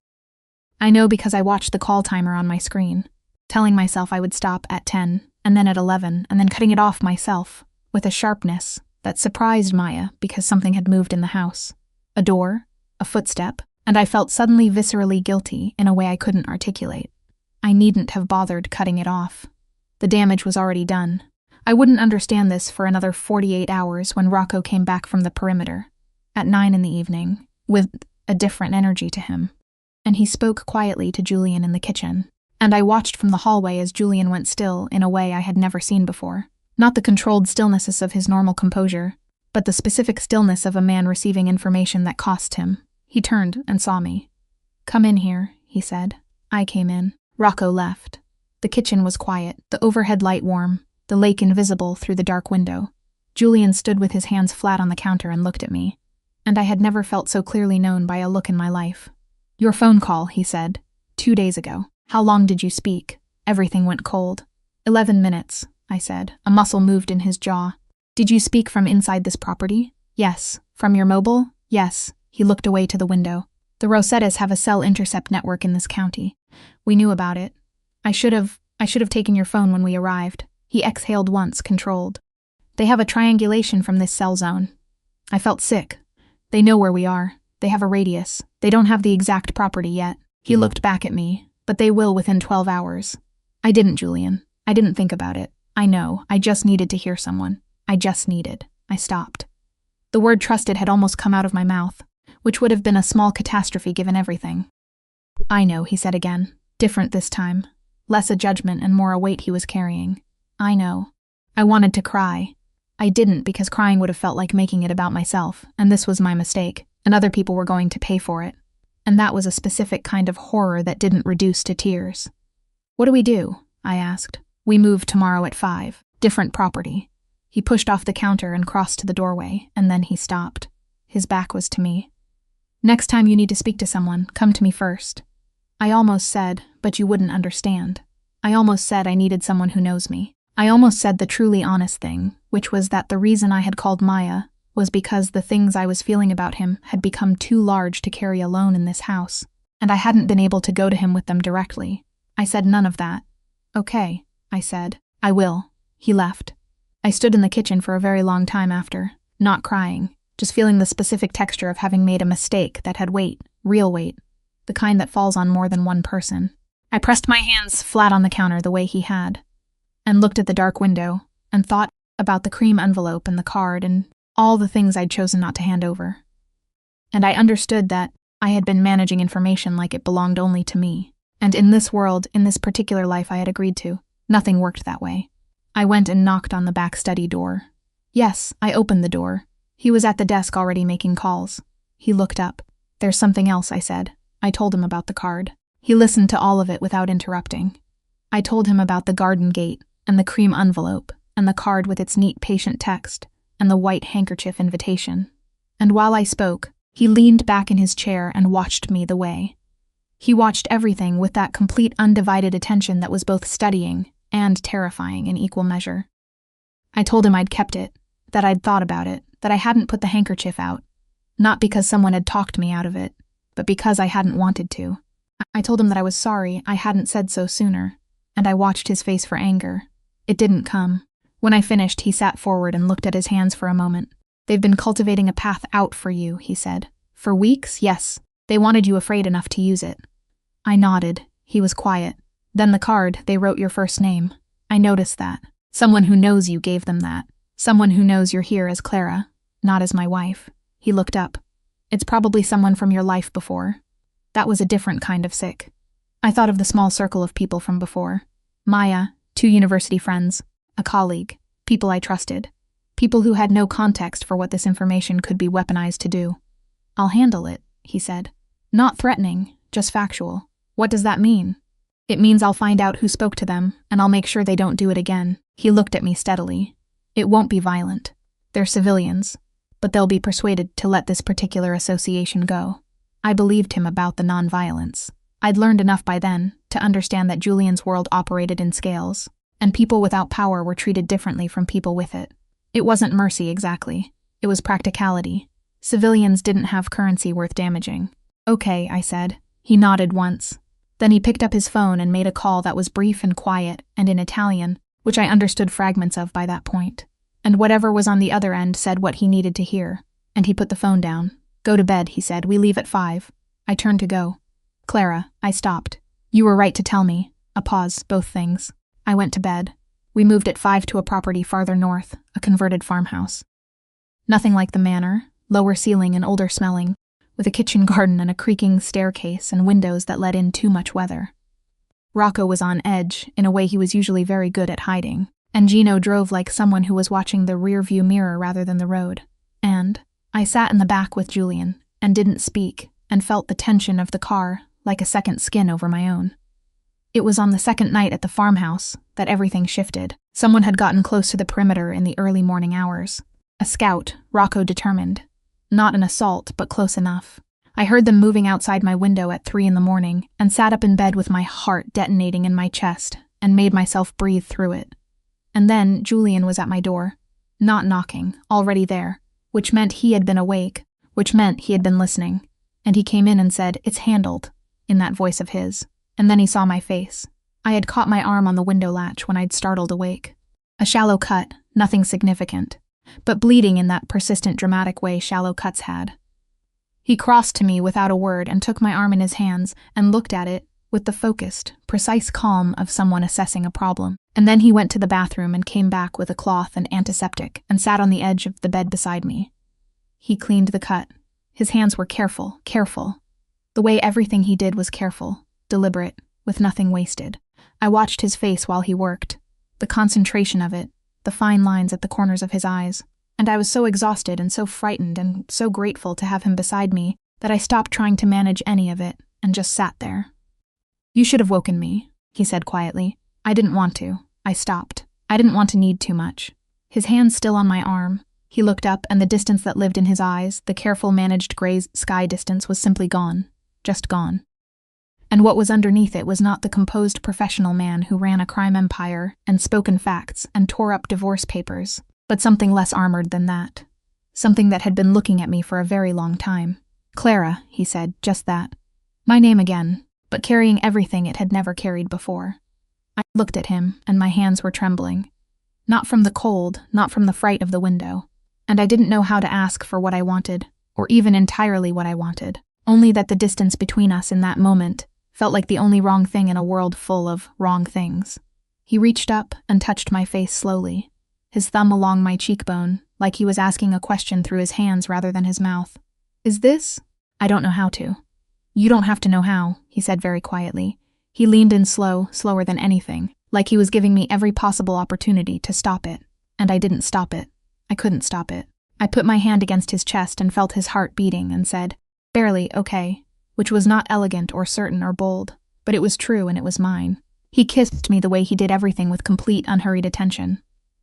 I know because I watched the call timer on my screen, telling myself I would stop at 10, and then at 11, and then cutting it off myself, with a sharpness that surprised Maya because something had moved in the house. A door, a footstep, and I felt suddenly viscerally guilty in a way I couldn't articulate. I needn't have bothered cutting it off. The damage was already done. I wouldn't understand this for another 48 hours when Rocco came back from the perimeter, at 9 in the evening, with a different energy to him. And he spoke quietly to Julian in the kitchen, and I watched from the hallway as Julian went still in a way I had never seen before. Not the controlled stillness of his normal composure, but the specific stillness of a man receiving information that cost him. He turned and saw me. "Come in here," he said. I came in. Rocco left. The kitchen was quiet, the overhead light warm, the lake invisible through the dark window. Julian stood with his hands flat on the counter and looked at me, and I had never felt so clearly known by a look in my life. "Your phone call," he said. 2 days ago. How long did you speak?" Everything went cold. 11 minutes, I said. A muscle moved in his jaw. "Did you speak from inside this property?" "Yes." "From your mobile?" "Yes." He looked away to the window. "The Rosettas have a cell intercept network in this county. We knew about it. I should have taken your phone when we arrived." He exhaled once, controlled. "They have a triangulation from this cell zone." I felt sick. "They know where we are. They have a radius. They don't have the exact property yet." He looked back at me. "But they will within 12 hours. I didn't, Julian. I didn't think about it. I know. I just needed to hear someone. I just needed." I stopped. The word trusted had almost come out of my mouth, which would have been a small catastrophe given everything. "I know," he said again. Different this time. Less a judgment and more a weight he was carrying. "I know." I wanted to cry. I didn't because crying would have felt like making it about myself, and this was my mistake, and other people were going to pay for it. And that was a specific kind of horror that didn't reduce to tears. "What do we do?" I asked. "We move tomorrow at 5. Different property." He pushed off the counter and crossed to the doorway, and then he stopped. His back was to me. "Next time you need to speak to someone, come to me first." I almost said, "But you wouldn't understand." I almost said I needed someone who knows me. I almost said the truly honest thing, which was that the reason I had called Maya was because the things I was feeling about him had become too large to carry alone in this house, and I hadn't been able to go to him with them directly. I said none of that. "Okay," I said. "I will." He left. I stood in the kitchen for a very long time after, not crying, just feeling the specific texture of having made a mistake that had weight, real weight, the kind that falls on more than one person. I pressed my hands flat on the counter the way he had, and looked at the dark window, and thought about the cream envelope and the card and all the things I'd chosen not to hand over. And I understood that I had been managing information like it belonged only to me. And in this world, in this particular life I had agreed to, nothing worked that way. I went and knocked on the back study door. Yes, I opened the door. He was at the desk already making calls. He looked up. "There's something else," I said. I told him about the card. He listened to all of it without interrupting. I told him about the garden gate, and the cream envelope, and the card with its neat patient text, and the white handkerchief invitation. And while I spoke, he leaned back in his chair and watched me the way. He watched everything with that complete undivided attention that was both studying and terrifying in equal measure. I told him I'd kept it, that I'd thought about it, that I hadn't put the handkerchief out, not because someone had talked me out of it, but because I hadn't wanted to. I told him that I was sorry I hadn't said so sooner, and I watched his face for anger. It didn't come. When I finished, he sat forward and looked at his hands for a moment. "They've been cultivating a path out for you," he said. "For weeks, yes. They wanted you afraid enough to use it." I nodded. He was quiet. "Then the card, they wrote your first name. I noticed that. Someone who knows you gave them that. Someone who knows you're here as Clara, not as my wife." He looked up. "It's probably someone from your life before." That was a different kind of sick. I thought of the small circle of people from before. Maya, 2 university friends, a colleague, people I trusted, people who had no context for what this information could be weaponized to do. "I'll handle it," he said. "Not threatening, just factual." "What does that mean?" "It means I'll find out who spoke to them, and I'll make sure they don't do it again." He looked at me steadily. "It won't be violent. They're civilians, but they'll be persuaded to let this particular association go." I believed him about the nonviolence. I'd learned enough by then to understand that Julian's world operated in scales, and people without power were treated differently from people with it. It wasn't mercy exactly. It was practicality. Civilians didn't have currency worth damaging. "Okay," I said. He nodded once. Then he picked up his phone and made a call that was brief and quiet and in Italian, which I understood fragments of by that point. And whatever was on the other end said what he needed to hear. And he put the phone down. "Go to bed," he said. "We leave at 5. I turned to go. "Clara," I stopped. "You were right to tell me." A pause, both things. I went to bed. We moved at 5 to a property farther north, a converted farmhouse. Nothing like the manor, lower ceiling and older smelling, with a kitchen garden and a creaking staircase and windows that let in too much weather. Rocco was on edge, in a way he was usually very good at hiding, and Gino drove like someone who was watching the rear-view mirror rather than the road. And I sat in the back with Julian, and didn't speak, and felt the tension of the car like a second skin over my own. It was on the second night at the farmhouse that everything shifted. Someone had gotten close to the perimeter in the early morning hours. A scout, Rocco determined. Not an assault, but close enough. I heard them moving outside my window at 3 a.m, and sat up in bed with my heart detonating in my chest, and made myself breathe through it. And then Julian was at my door. Not knocking, already there, which meant he had been awake, which meant he had been listening. And he came in and said, "It's handled," in that voice of his. And then he saw my face. I had caught my arm on the window latch when I'd startled awake. A shallow cut, nothing significant, but bleeding in that persistent dramatic way shallow cuts had. He crossed to me without a word and took my arm in his hands and looked at it with the focused, precise calm of someone assessing a problem. And then he went to the bathroom and came back with a cloth and antiseptic and sat on the edge of the bed beside me. He cleaned the cut. His hands were careful. The way everything he did was careful, deliberate, with nothing wasted. I watched his face while he worked, the concentration of it, the fine lines at the corners of his eyes, and I was so exhausted and so frightened and so grateful to have him beside me that I stopped trying to manage any of it and just sat there. "You should have woken me," he said quietly. "I didn't want to." I stopped. I didn't want to need too much. His hand still on my arm. He looked up, and the distance that lived in his eyes, the careful managed gray sky distance, was simply gone. Just gone. And what was underneath it was not the composed professional man who ran a crime empire and spoke in facts and tore up divorce papers, but something less armored than that. Something that had been looking at me for a very long time. Clara, he said, just that. My name again, but carrying everything it had never carried before. I looked at him, and my hands were trembling. Not from the cold, not from the fright of the window. And I didn't know how to ask for what I wanted, or even entirely what I wanted. Only that the distance between us in that moment felt like the only wrong thing in a world full of wrong things. He reached up and touched my face slowly, his thumb along my cheekbone, like he was asking a question through his hands rather than his mouth. Is this? I don't know how to. You don't have to know how, he said very quietly. He leaned in slower than anything, like he was giving me every possible opportunity to stop it. And I didn't stop it. I couldn't stop it. I put my hand against his chest and felt his heart beating and said, barely, okay, which was not elegant or certain or bold, but it was true and it was mine. He kissed me the way he did everything with complete unhurried attention.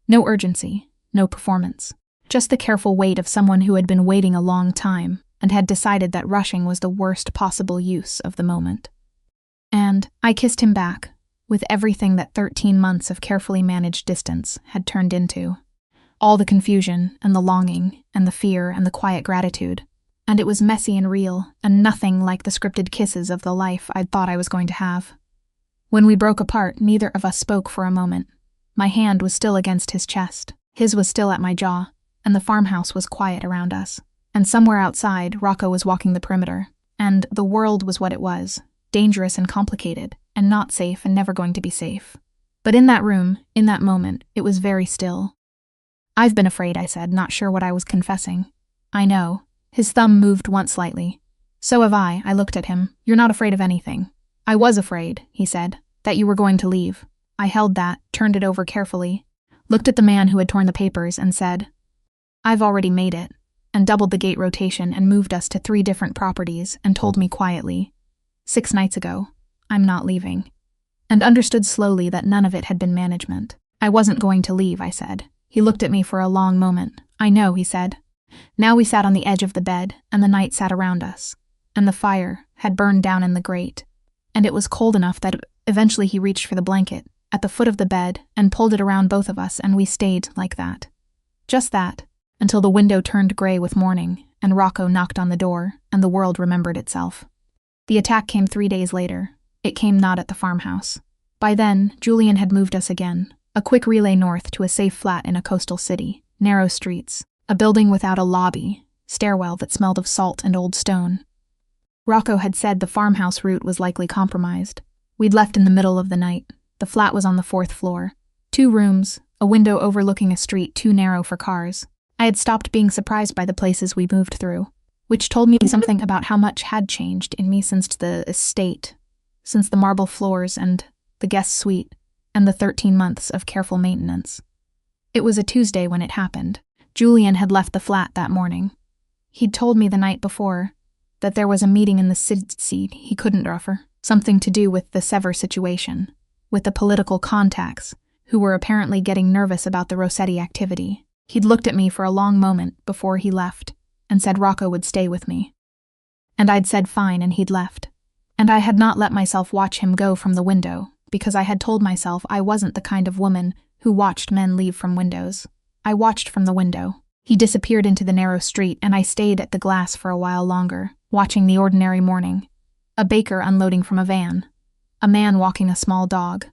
No urgency, no performance. Just the careful weight of someone who had been waiting a long time and had decided that rushing was the worst possible use of the moment. And I kissed him back, with everything that 13 months of carefully managed distance had turned into. All the confusion and the longing and the fear and the quiet gratitude. And it was messy and real, and nothing like the scripted kisses of the life I'd thought I was going to have. When we broke apart, neither of us spoke for a moment. My hand was still against his chest, his was still at my jaw, and the farmhouse was quiet around us. And somewhere outside, Rocco was walking the perimeter, and the world was what it was, dangerous and complicated, and not safe and never going to be safe. But in that room, in that moment, it was very still. I've been afraid, I said, not sure what I was confessing. I know. His thumb moved once slightly. So have I looked at him. You're not afraid of anything. I was afraid, he said, that you were going to leave. I held that, turned it over carefully, looked at the man who had torn the papers and said, I've already made it, and doubled the gate rotation and moved us to 3 different properties and told me quietly, 6 nights ago, I'm not leaving. And understood slowly that none of it had been management. I wasn't going to leave, I said. He looked at me for a long moment. I know, he said. Now we sat on the edge of the bed, and the night sat around us, and the fire had burned down in the grate, and it was cold enough that eventually he reached for the blanket at the foot of the bed and pulled it around both of us, and we stayed like that. Just that, until the window turned gray with morning, and Rocco knocked on the door, and the world remembered itself. The attack came 3 days later. It came not at the farmhouse. By then, Julian had moved us again, a quick relay north to a safe flat in a coastal city, narrow streets, a building without a lobby, stairwell that smelled of salt and old stone. Rocco had said the farmhouse route was likely compromised. We'd left in the middle of the night. The flat was on the 4th floor. 2 rooms, a window overlooking a street too narrow for cars. I had stopped being surprised by the places we moved through, which told me something about how much had changed in me since the estate, since the marble floors and the guest suite, and the 13 months of careful maintenance. It was a Tuesday when it happened. Julian had left the flat that morning. He'd told me the night before that there was a meeting in the city he couldn't offer, something to do with the Sever situation, with the political contacts who were apparently getting nervous about the Rossetti activity. He'd looked at me for a long moment before he left and said Rocco would stay with me. And I'd said fine, and he'd left. And I had not let myself watch him go from the window because I had told myself I wasn't the kind of woman who watched men leave from windows. I watched from the window. He disappeared into the narrow street, and I stayed at the glass for a while longer, watching the ordinary morning. A baker unloading from a van. A man walking a small dog.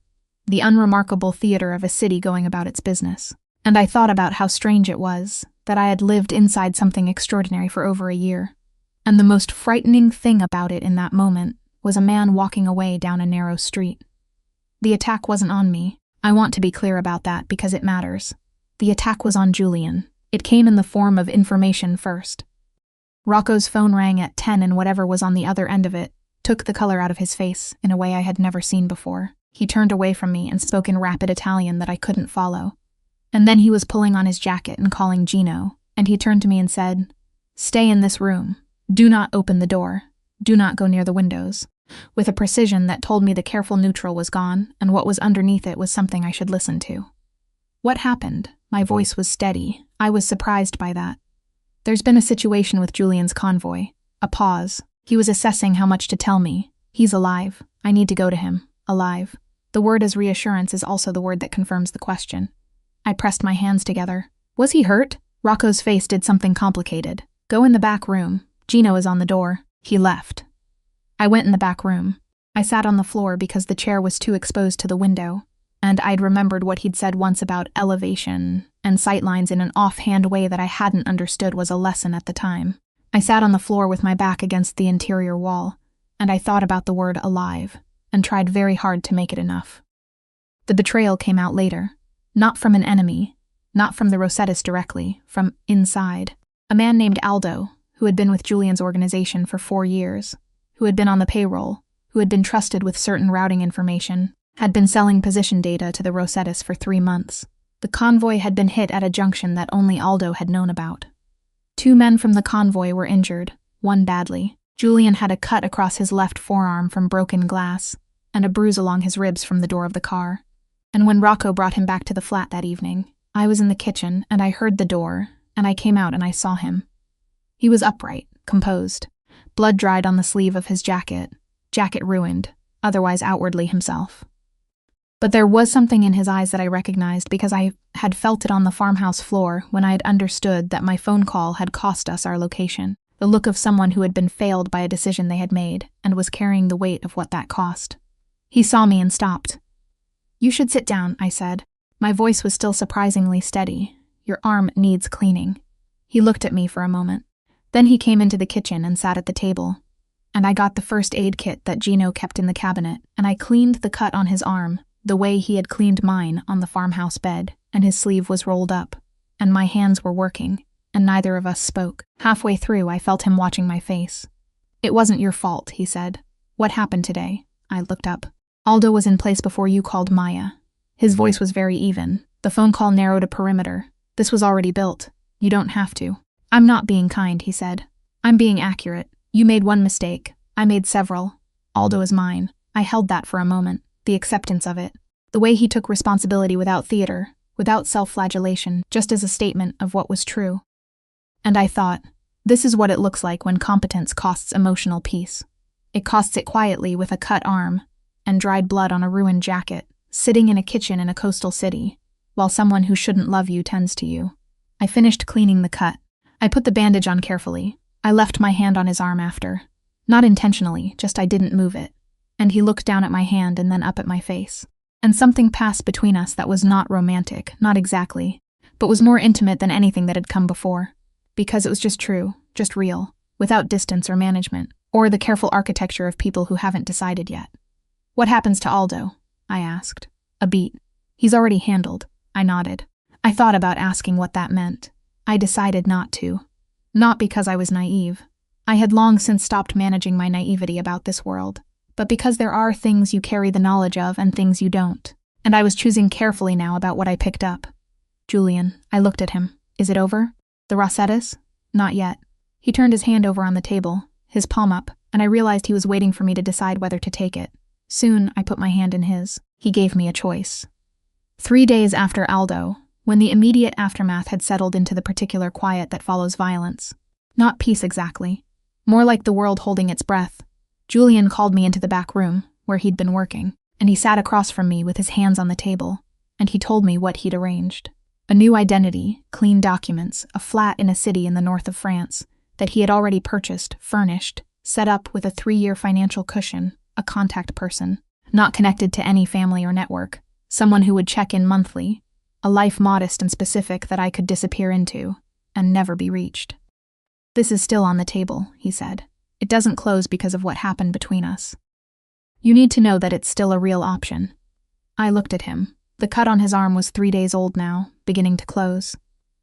The unremarkable theater of a city going about its business. And I thought about how strange it was that I had lived inside something extraordinary for over a year. And the most frightening thing about it in that moment was a man walking away down a narrow street. The attack wasn't on me. I want to be clear about that because it matters. The attack was on Julian. It came in the form of information first. Rocco's phone rang at 10, and whatever was on the other end of it took the color out of his face in a way I had never seen before. He turned away from me and spoke in rapid Italian that I couldn't follow. And then he was pulling on his jacket and calling Gino, and he turned to me and said, "Stay in this room. Do not open the door. Do not go near the windows," with a precision that told me the careful neutral was gone, and what was underneath it was something I should listen to. What happened? My voice was steady. I was surprised by that. There's been a situation with Julian's convoy. A pause. He was assessing how much to tell me. He's alive. I need to go to him. Alive. The word as reassurance is also the word that confirms the question. I pressed my hands together. Was he hurt? Rocco's face did something complicated. Go in the back room. Gino is on the door. He left. I went in the back room. I sat on the floor because the chair was too exposed to the window, and I'd remembered what he'd said once about elevation and sightlines in an offhand way that I hadn't understood was a lesson at the time. I sat on the floor with my back against the interior wall, and I thought about the word alive, and tried very hard to make it enough. The betrayal came out later, not from an enemy, not from the Rossettis directly, from inside. A man named Aldo, who had been with Julian's organization for 4 years, who had been on the payroll, who had been trusted with certain routing information, had been selling position data to the Rossettis for 3 months. The convoy had been hit at a junction that only Aldo had known about. 2 men from the convoy were injured, one badly. Julian had a cut across his left forearm from broken glass, and a bruise along his ribs from the door of the car. And when Rocco brought him back to the flat that evening, I was in the kitchen, and I heard the door, and I came out and I saw him. He was upright, composed, blood dried on the sleeve of his jacket ruined, otherwise outwardly himself. But there was something in his eyes that I recognized because I had felt it on the farmhouse floor when I had understood that my phone call had cost us our location. The look of someone who had been failed by a decision they had made and was carrying the weight of what that cost. He saw me and stopped. You should sit down, I said. My voice was still surprisingly steady. Your arm needs cleaning. He looked at me for a moment. Then he came into the kitchen and sat at the table. And I got the first aid kit that Gino kept in the cabinet, and I cleaned the cut on his arm, the way he had cleaned mine on the farmhouse bed, and his sleeve was rolled up, and my hands were working, and neither of us spoke. Halfway through, I felt him watching my face. It wasn't your fault, he said. What happened today? I looked up. Aldo was in place before you called Maya. His voice was very even. The phone call narrowed a perimeter. This was already built. You don't have to. I'm not being kind, he said. I'm being accurate. You made one mistake. I made several. Aldo is mine. I held that for a moment, the acceptance of it. The way he took responsibility without theater, without self-flagellation, just as a statement of what was true. And I thought, this is what it looks like when competence costs emotional peace. It costs it quietly with a cut arm and dried blood on a ruined jacket, sitting in a kitchen in a coastal city, while someone who shouldn't love you tends to you. I finished cleaning the cut. I put the bandage on carefully. I left my hand on his arm after. Not intentionally, just I didn't move it. And he looked down at my hand and then up at my face. And something passed between us that was not romantic, not exactly, but was more intimate than anything that had come before. Because it was just true, just real, without distance or management, or the careful architecture of people who haven't decided yet. What happens to Aldo? I asked. A beat. He's already handled. I nodded. I thought about asking what that meant. I decided not to. Not because I was naive. I had long since stopped managing my naivety about this world, but because there are things you carry the knowledge of and things you don't, and I was choosing carefully now about what I picked up. Julian, I looked at him. Is it over? The Rossettis? Not yet. He turned his hand over on the table, his palm up, and I realized he was waiting for me to decide whether to take it. Soon, I put my hand in his. He gave me a choice. 3 days after Aldo, when the immediate aftermath had settled into the particular quiet that follows violence. Not peace exactly. More like the world holding its breath. Julian called me into the back room, where he'd been working, and he sat across from me with his hands on the table, and he told me what he'd arranged. A new identity, clean documents, a flat in a city in the north of France, that he had already purchased, furnished, set up with a 3-year financial cushion, a contact person, not connected to any family or network, someone who would check in monthly, a life modest and specific that I could disappear into, and never be reached. This is still on the table, he said. It doesn't close because of what happened between us. You need to know that it's still a real option. I looked at him. The cut on his arm was 3 days old now, beginning to close.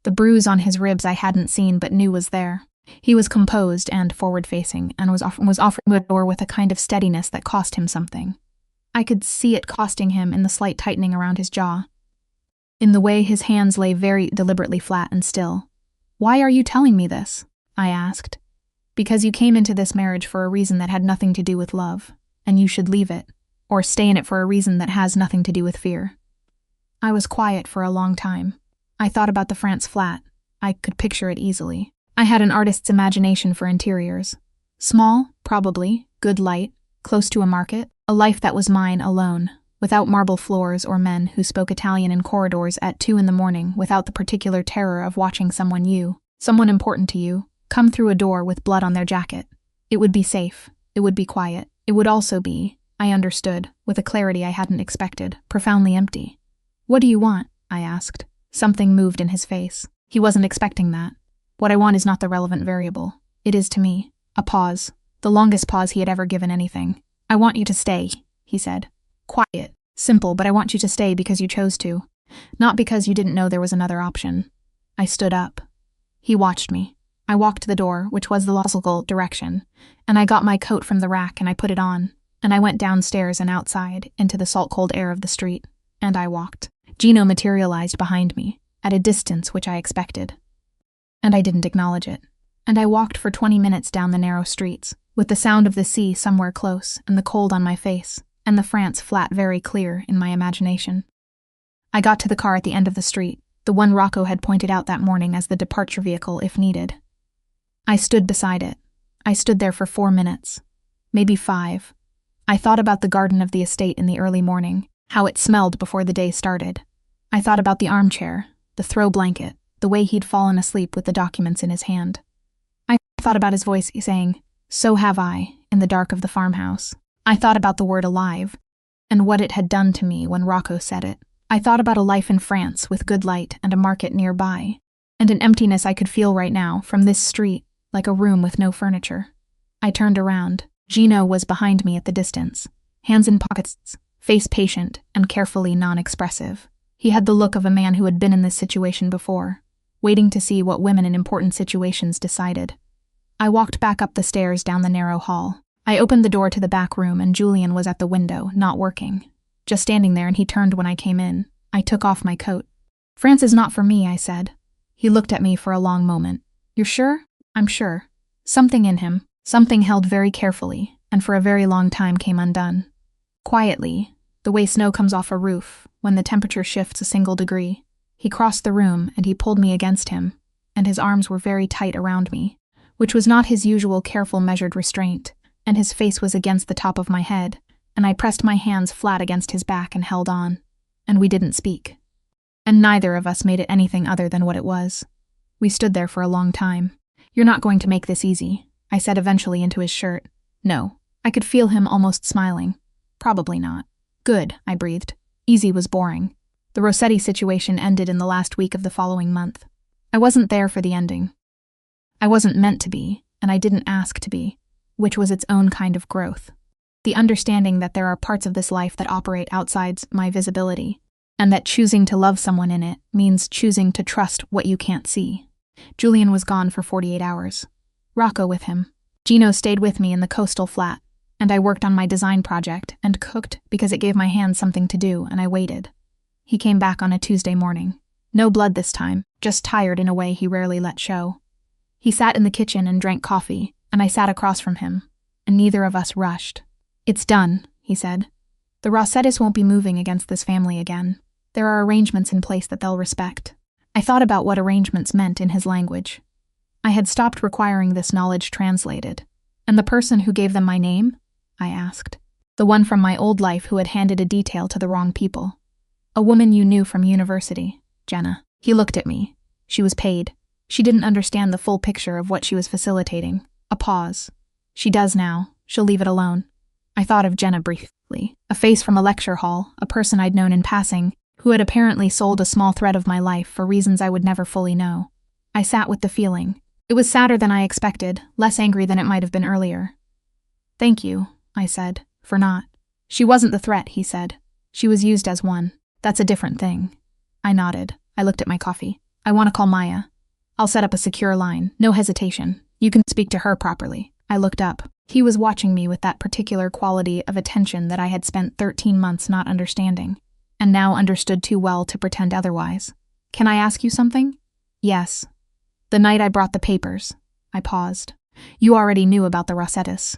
The bruise on his ribs I hadn't seen but knew was there. He was composed and forward-facing, and was offering the door with a kind of steadiness that cost him something. I could see it costing him in the slight tightening around his jaw, in the way his hands lay very deliberately flat and still. Why are you telling me this? I asked. Because you came into this marriage for a reason that had nothing to do with love, and you should leave it, or stay in it for a reason that has nothing to do with fear. I was quiet for a long time. I thought about the France flat. I could picture it easily. I had an artist's imagination for interiors. Small, probably, good light, close to a market, a life that was mine alone, without marble floors or men who spoke Italian in corridors at 2 a.m, without the particular terror of watching someone important to you, come through a door with blood on their jacket. It would be safe. It would be quiet. It would also be, I understood, with a clarity I hadn't expected, profoundly empty. "What do you want?" I asked. Something moved in his face. He wasn't expecting that. "What I want is not the relevant variable. It is to me." A pause. The longest pause he had ever given anything. "I want you to stay," he said. "Quiet. Simple, but I want you to stay because you chose to. Not because you didn't know there was another option." I stood up. He watched me. I walked to the door, which was the logical direction, and I got my coat from the rack and I put it on, and I went downstairs and outside, into the salt-cold air of the street, and I walked. Gino materialized behind me, at a distance which I expected. And I didn't acknowledge it. And I walked for 20 minutes down the narrow streets, with the sound of the sea somewhere close, and the cold on my face, and the France flat very clear in my imagination. I got to the car at the end of the street, the one Rocco had pointed out that morning as the departure vehicle if needed. I stood beside it. I stood there for 4 minutes. Maybe 5. I thought about the garden of the estate in the early morning, how it smelled before the day started. I thought about the armchair, the throw blanket, the way he'd fallen asleep with the documents in his hand. I thought about his voice saying, "So have I," in the dark of the farmhouse. I thought about the word alive, and what it had done to me when Rocco said it. I thought about a life in France with good light and a market nearby, and an emptiness I could feel right now from this street, like a room with no furniture. I turned around. Gino was behind me at the distance, hands in pockets, face patient and carefully non-expressive. He had the look of a man who had been in this situation before, waiting to see what women in important situations decided. I walked back up the stairs down the narrow hall. I opened the door to the back room and Julian was at the window, not working. Just standing there, and he turned when I came in. I took off my coat. "France is not for me," I said. He looked at me for a long moment. "You're sure?" "I'm sure." Something in him, something held very carefully, and for a very long time came undone. Quietly, the way snow comes off a roof, when the temperature shifts a single degree, he crossed the room and he pulled me against him, and his arms were very tight around me, which was not his usual careful measured restraint, and his face was against the top of my head, and I pressed my hands flat against his back and held on, and we didn't speak. And neither of us made it anything other than what it was. We stood there for a long time. "You're not going to make this easy," I said eventually into his shirt. "No." I could feel him almost smiling. "Probably not." "Good," I breathed. Easy was boring. The Rossetti situation ended in the last week of the following month. I wasn't there for the ending. I wasn't meant to be, and I didn't ask to be, which was its own kind of growth. The understanding that there are parts of this life that operate outside my visibility, and that choosing to love someone in it means choosing to trust what you can't see. Julian was gone for 48 hours. Rocco with him. Gino stayed with me in the coastal flat, and I worked on my design project and cooked because it gave my hands something to do, and I waited. He came back on a Tuesday morning. No blood this time, just tired in a way he rarely let show. He sat in the kitchen and drank coffee, and I sat across from him, and neither of us rushed. "It's done," he said. "The Rossettis won't be moving against this family again. There are arrangements in place that they'll respect." I thought about what arrangements meant in his language. I had stopped requiring this knowledge translated. "And the person who gave them my name?" I asked. "The one from my old life who had handed a detail to the wrong people. A woman you knew from university, Jenna." He looked at me. She was paid. She didn't understand the full picture of what she was facilitating. A pause. "She does now. She'll leave it alone." I thought of Jenna briefly. A face from a lecture hall, a person I'd known in passing, who had apparently sold a small thread of my life for reasons I would never fully know. I sat with the feeling. It was sadder than I expected, less angry than it might have been earlier. "Thank you," I said, "for not." "She wasn't the threat," he said. "She was used as one. That's a different thing." I nodded. I looked at my coffee. "I want to call Maya. I'll set up a secure line, no hesitation. You can speak to her properly." I looked up. He was watching me with that particular quality of attention that I had spent 13 months not understanding, and now understood too well to pretend otherwise. "Can I ask you something?" "Yes." "The night I brought the papers." I paused. "You already knew about the Rossettis.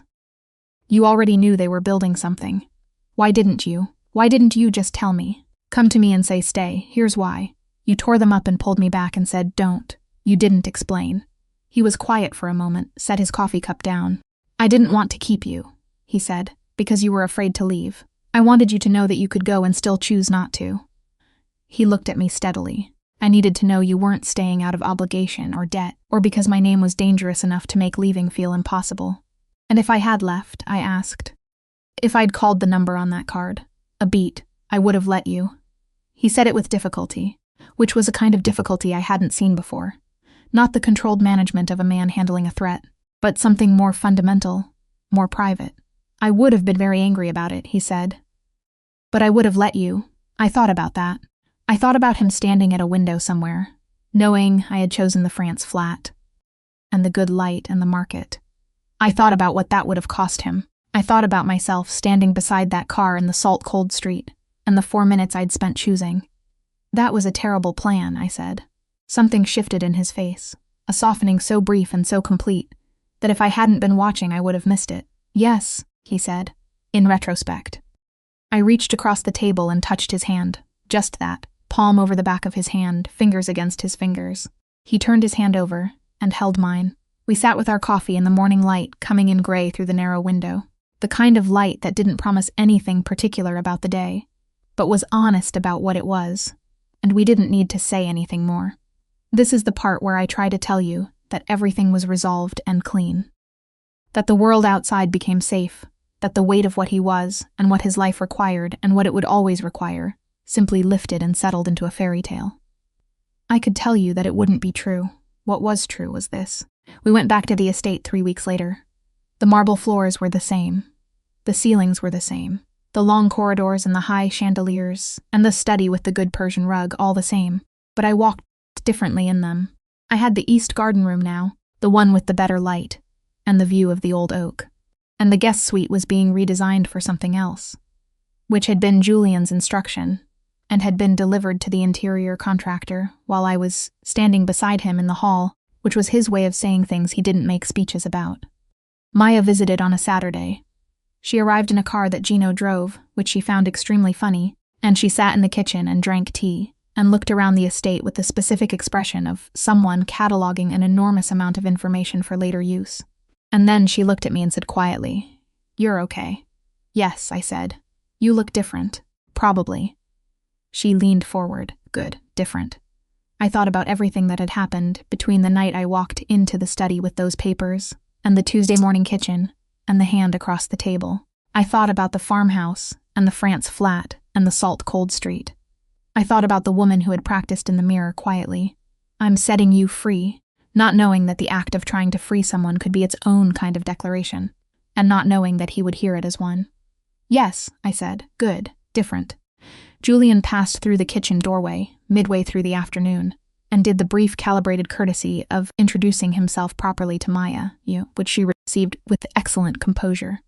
You already knew they were building something. Why didn't you just tell me?" Come to me and say stay. Here's why. You tore them up and pulled me back and said don't. You didn't explain. He was quiet for a moment, set his coffee cup down. I didn't want to keep you, he said, because you were afraid to leave. I wanted you to know that you could go and still choose not to. He looked at me steadily. I needed to know you weren't staying out of obligation or debt, or because my name was dangerous enough to make leaving feel impossible. And if I had left, I asked. If I'd called the number on that card, a beat, I would have let you. He said it with difficulty, which was a kind of difficulty I hadn't seen before. Not the controlled management of a man handling a threat, but something more fundamental, more private. I would have been very angry about it, he said. But I would have let you. I thought about that. I thought about him standing at a window somewhere, knowing I had chosen the France flat, and the good light and the market. I thought about what that would have cost him. I thought about myself standing beside that car in the salt-cold street, and the 4 minutes I'd spent choosing. That was a terrible plan, I said. Something shifted in his face, a softening so brief and so complete that if I hadn't been watching I would have missed it. Yes, he said, in retrospect. I reached across the table and touched his hand, just that, palm over the back of his hand, fingers against his fingers. He turned his hand over and held mine. We sat with our coffee in the morning light coming in gray through the narrow window, the kind of light that didn't promise anything particular about the day, but was honest about what it was, and we didn't need to say anything more. This is the part where I try to tell you that everything was resolved and clean. That the world outside became safe, that the weight of what he was and what his life required and what it would always require simply lifted and settled into a fairy tale. I could tell you that it wouldn't be true. What was true was this. We went back to the estate 3 weeks later. The marble floors were the same. The ceilings were the same. The long corridors and the high chandeliers and the study with the good Persian rug all the same. But I walked differently in them. I had the east garden room now, the one with the better light, and the view of the old oak. And the guest suite was being redesigned for something else, which had been Julian's instruction, and had been delivered to the interior contractor while I was standing beside him in the hall, which was his way of saying things he didn't make speeches about. Maya visited on a Saturday. She arrived in a car that Gino drove, which she found extremely funny, and she sat in the kitchen and drank tea, and looked around the estate with the specific expression of someone cataloging an enormous amount of information for later use. And then she looked at me and said quietly, "You're okay." "Yes," I said. "You look different. Probably." She leaned forward. "Good, different." I thought about everything that had happened between the night I walked into the study with those papers, and the Tuesday morning kitchen, and the hand across the table. I thought about the farmhouse, and the France flat, and the salt-cold street. I thought about the woman who had practiced in the mirror quietly. "I'm setting you free," not knowing that the act of trying to free someone could be its own kind of declaration, and not knowing that he would hear it as one. "Yes," I said. "Good, different." Julian passed through the kitchen doorway, midway through the afternoon, and did the brief calibrated courtesy of introducing himself properly to Maya, which she received with excellent composure,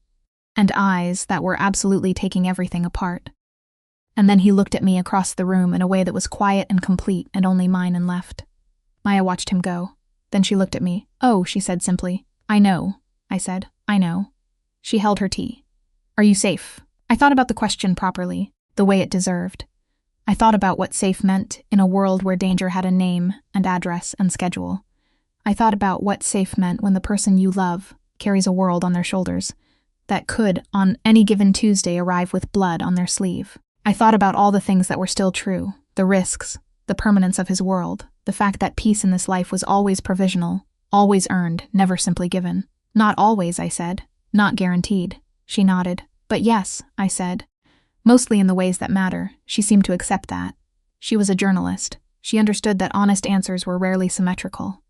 and eyes that were absolutely taking everything apart. And then he looked at me across the room in a way that was quiet and complete and only mine and left. Maya watched him go. Then she looked at me. "Oh," she said simply. "I know," I said. "I know." She held her tea. "Are you safe?" I thought about the question properly, the way it deserved. I thought about what safe meant in a world where danger had a name and address and schedule. I thought about what safe meant when the person you love carries a world on their shoulders that could, on any given Tuesday, arrive with blood on their sleeve. I thought about all the things that were still true, the risks, the permanence of his world, the fact that peace in this life was always provisional, always earned, never simply given. "Not always," I said. "Not guaranteed." She nodded. "But yes," I said. Mostly in the ways that matter. She seemed to accept that. She was a journalist. She understood that honest answers were rarely symmetrical.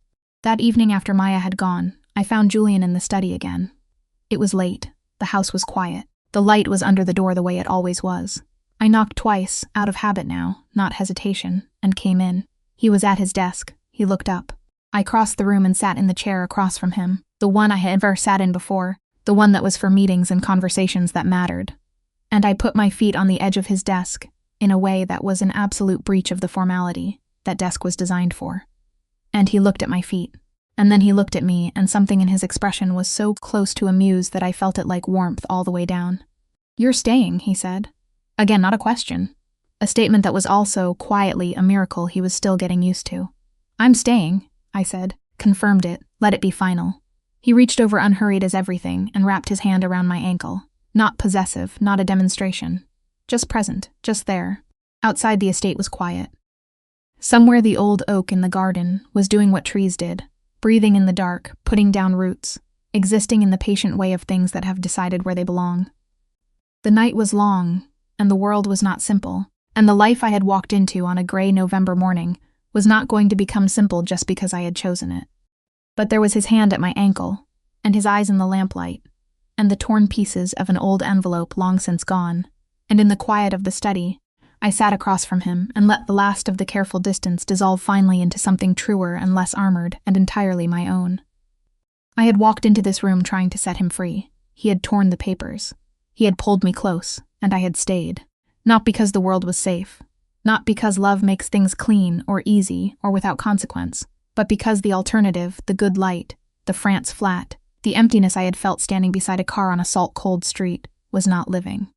That evening after Maya had gone, I found Julian in the study again. It was late. The house was quiet. The light was under the door the way it always was. I knocked twice, out of habit now, not hesitation, and came in. He was at his desk. He looked up. I crossed the room and sat in the chair across from him, the one I had ever sat in before, the one that was for meetings and conversations that mattered. And I put my feet on the edge of his desk, in a way that was an absolute breach of the formality that desk was designed for. And he looked at my feet. And then he looked at me, and something in his expression was so close to amuse that I felt it like warmth all the way down. "You're staying," he said. Again, not a question. a statement that was also, quietly, a miracle he was still getting used to. "I'm staying," I said, confirmed it, let it be final. He reached over unhurried as everything and wrapped his hand around my ankle. Not possessive, not a demonstration. Just present, just there. Outside the estate was quiet. Somewhere the old oak in the garden was doing what trees did, breathing in the dark, putting down roots, existing in the patient way of things that have decided where they belong. The night was long, and the world was not simple, and the life I had walked into on a gray November morning was not going to become simple just because I had chosen it. But there was his hand at my ankle, and his eyes in the lamplight, and the torn pieces of an old envelope long since gone, and in the quiet of the study, I sat across from him and let the last of the careful distance dissolve finally into something truer and less armored and entirely my own. I had walked into this room trying to set him free. He had torn the papers. He had pulled me close, and I had stayed. Not because the world was safe. Not because love makes things clean or easy or without consequence, but because the alternative, the good light, the France flat, the emptiness I had felt standing beside a car on a salt-cold street, was not living.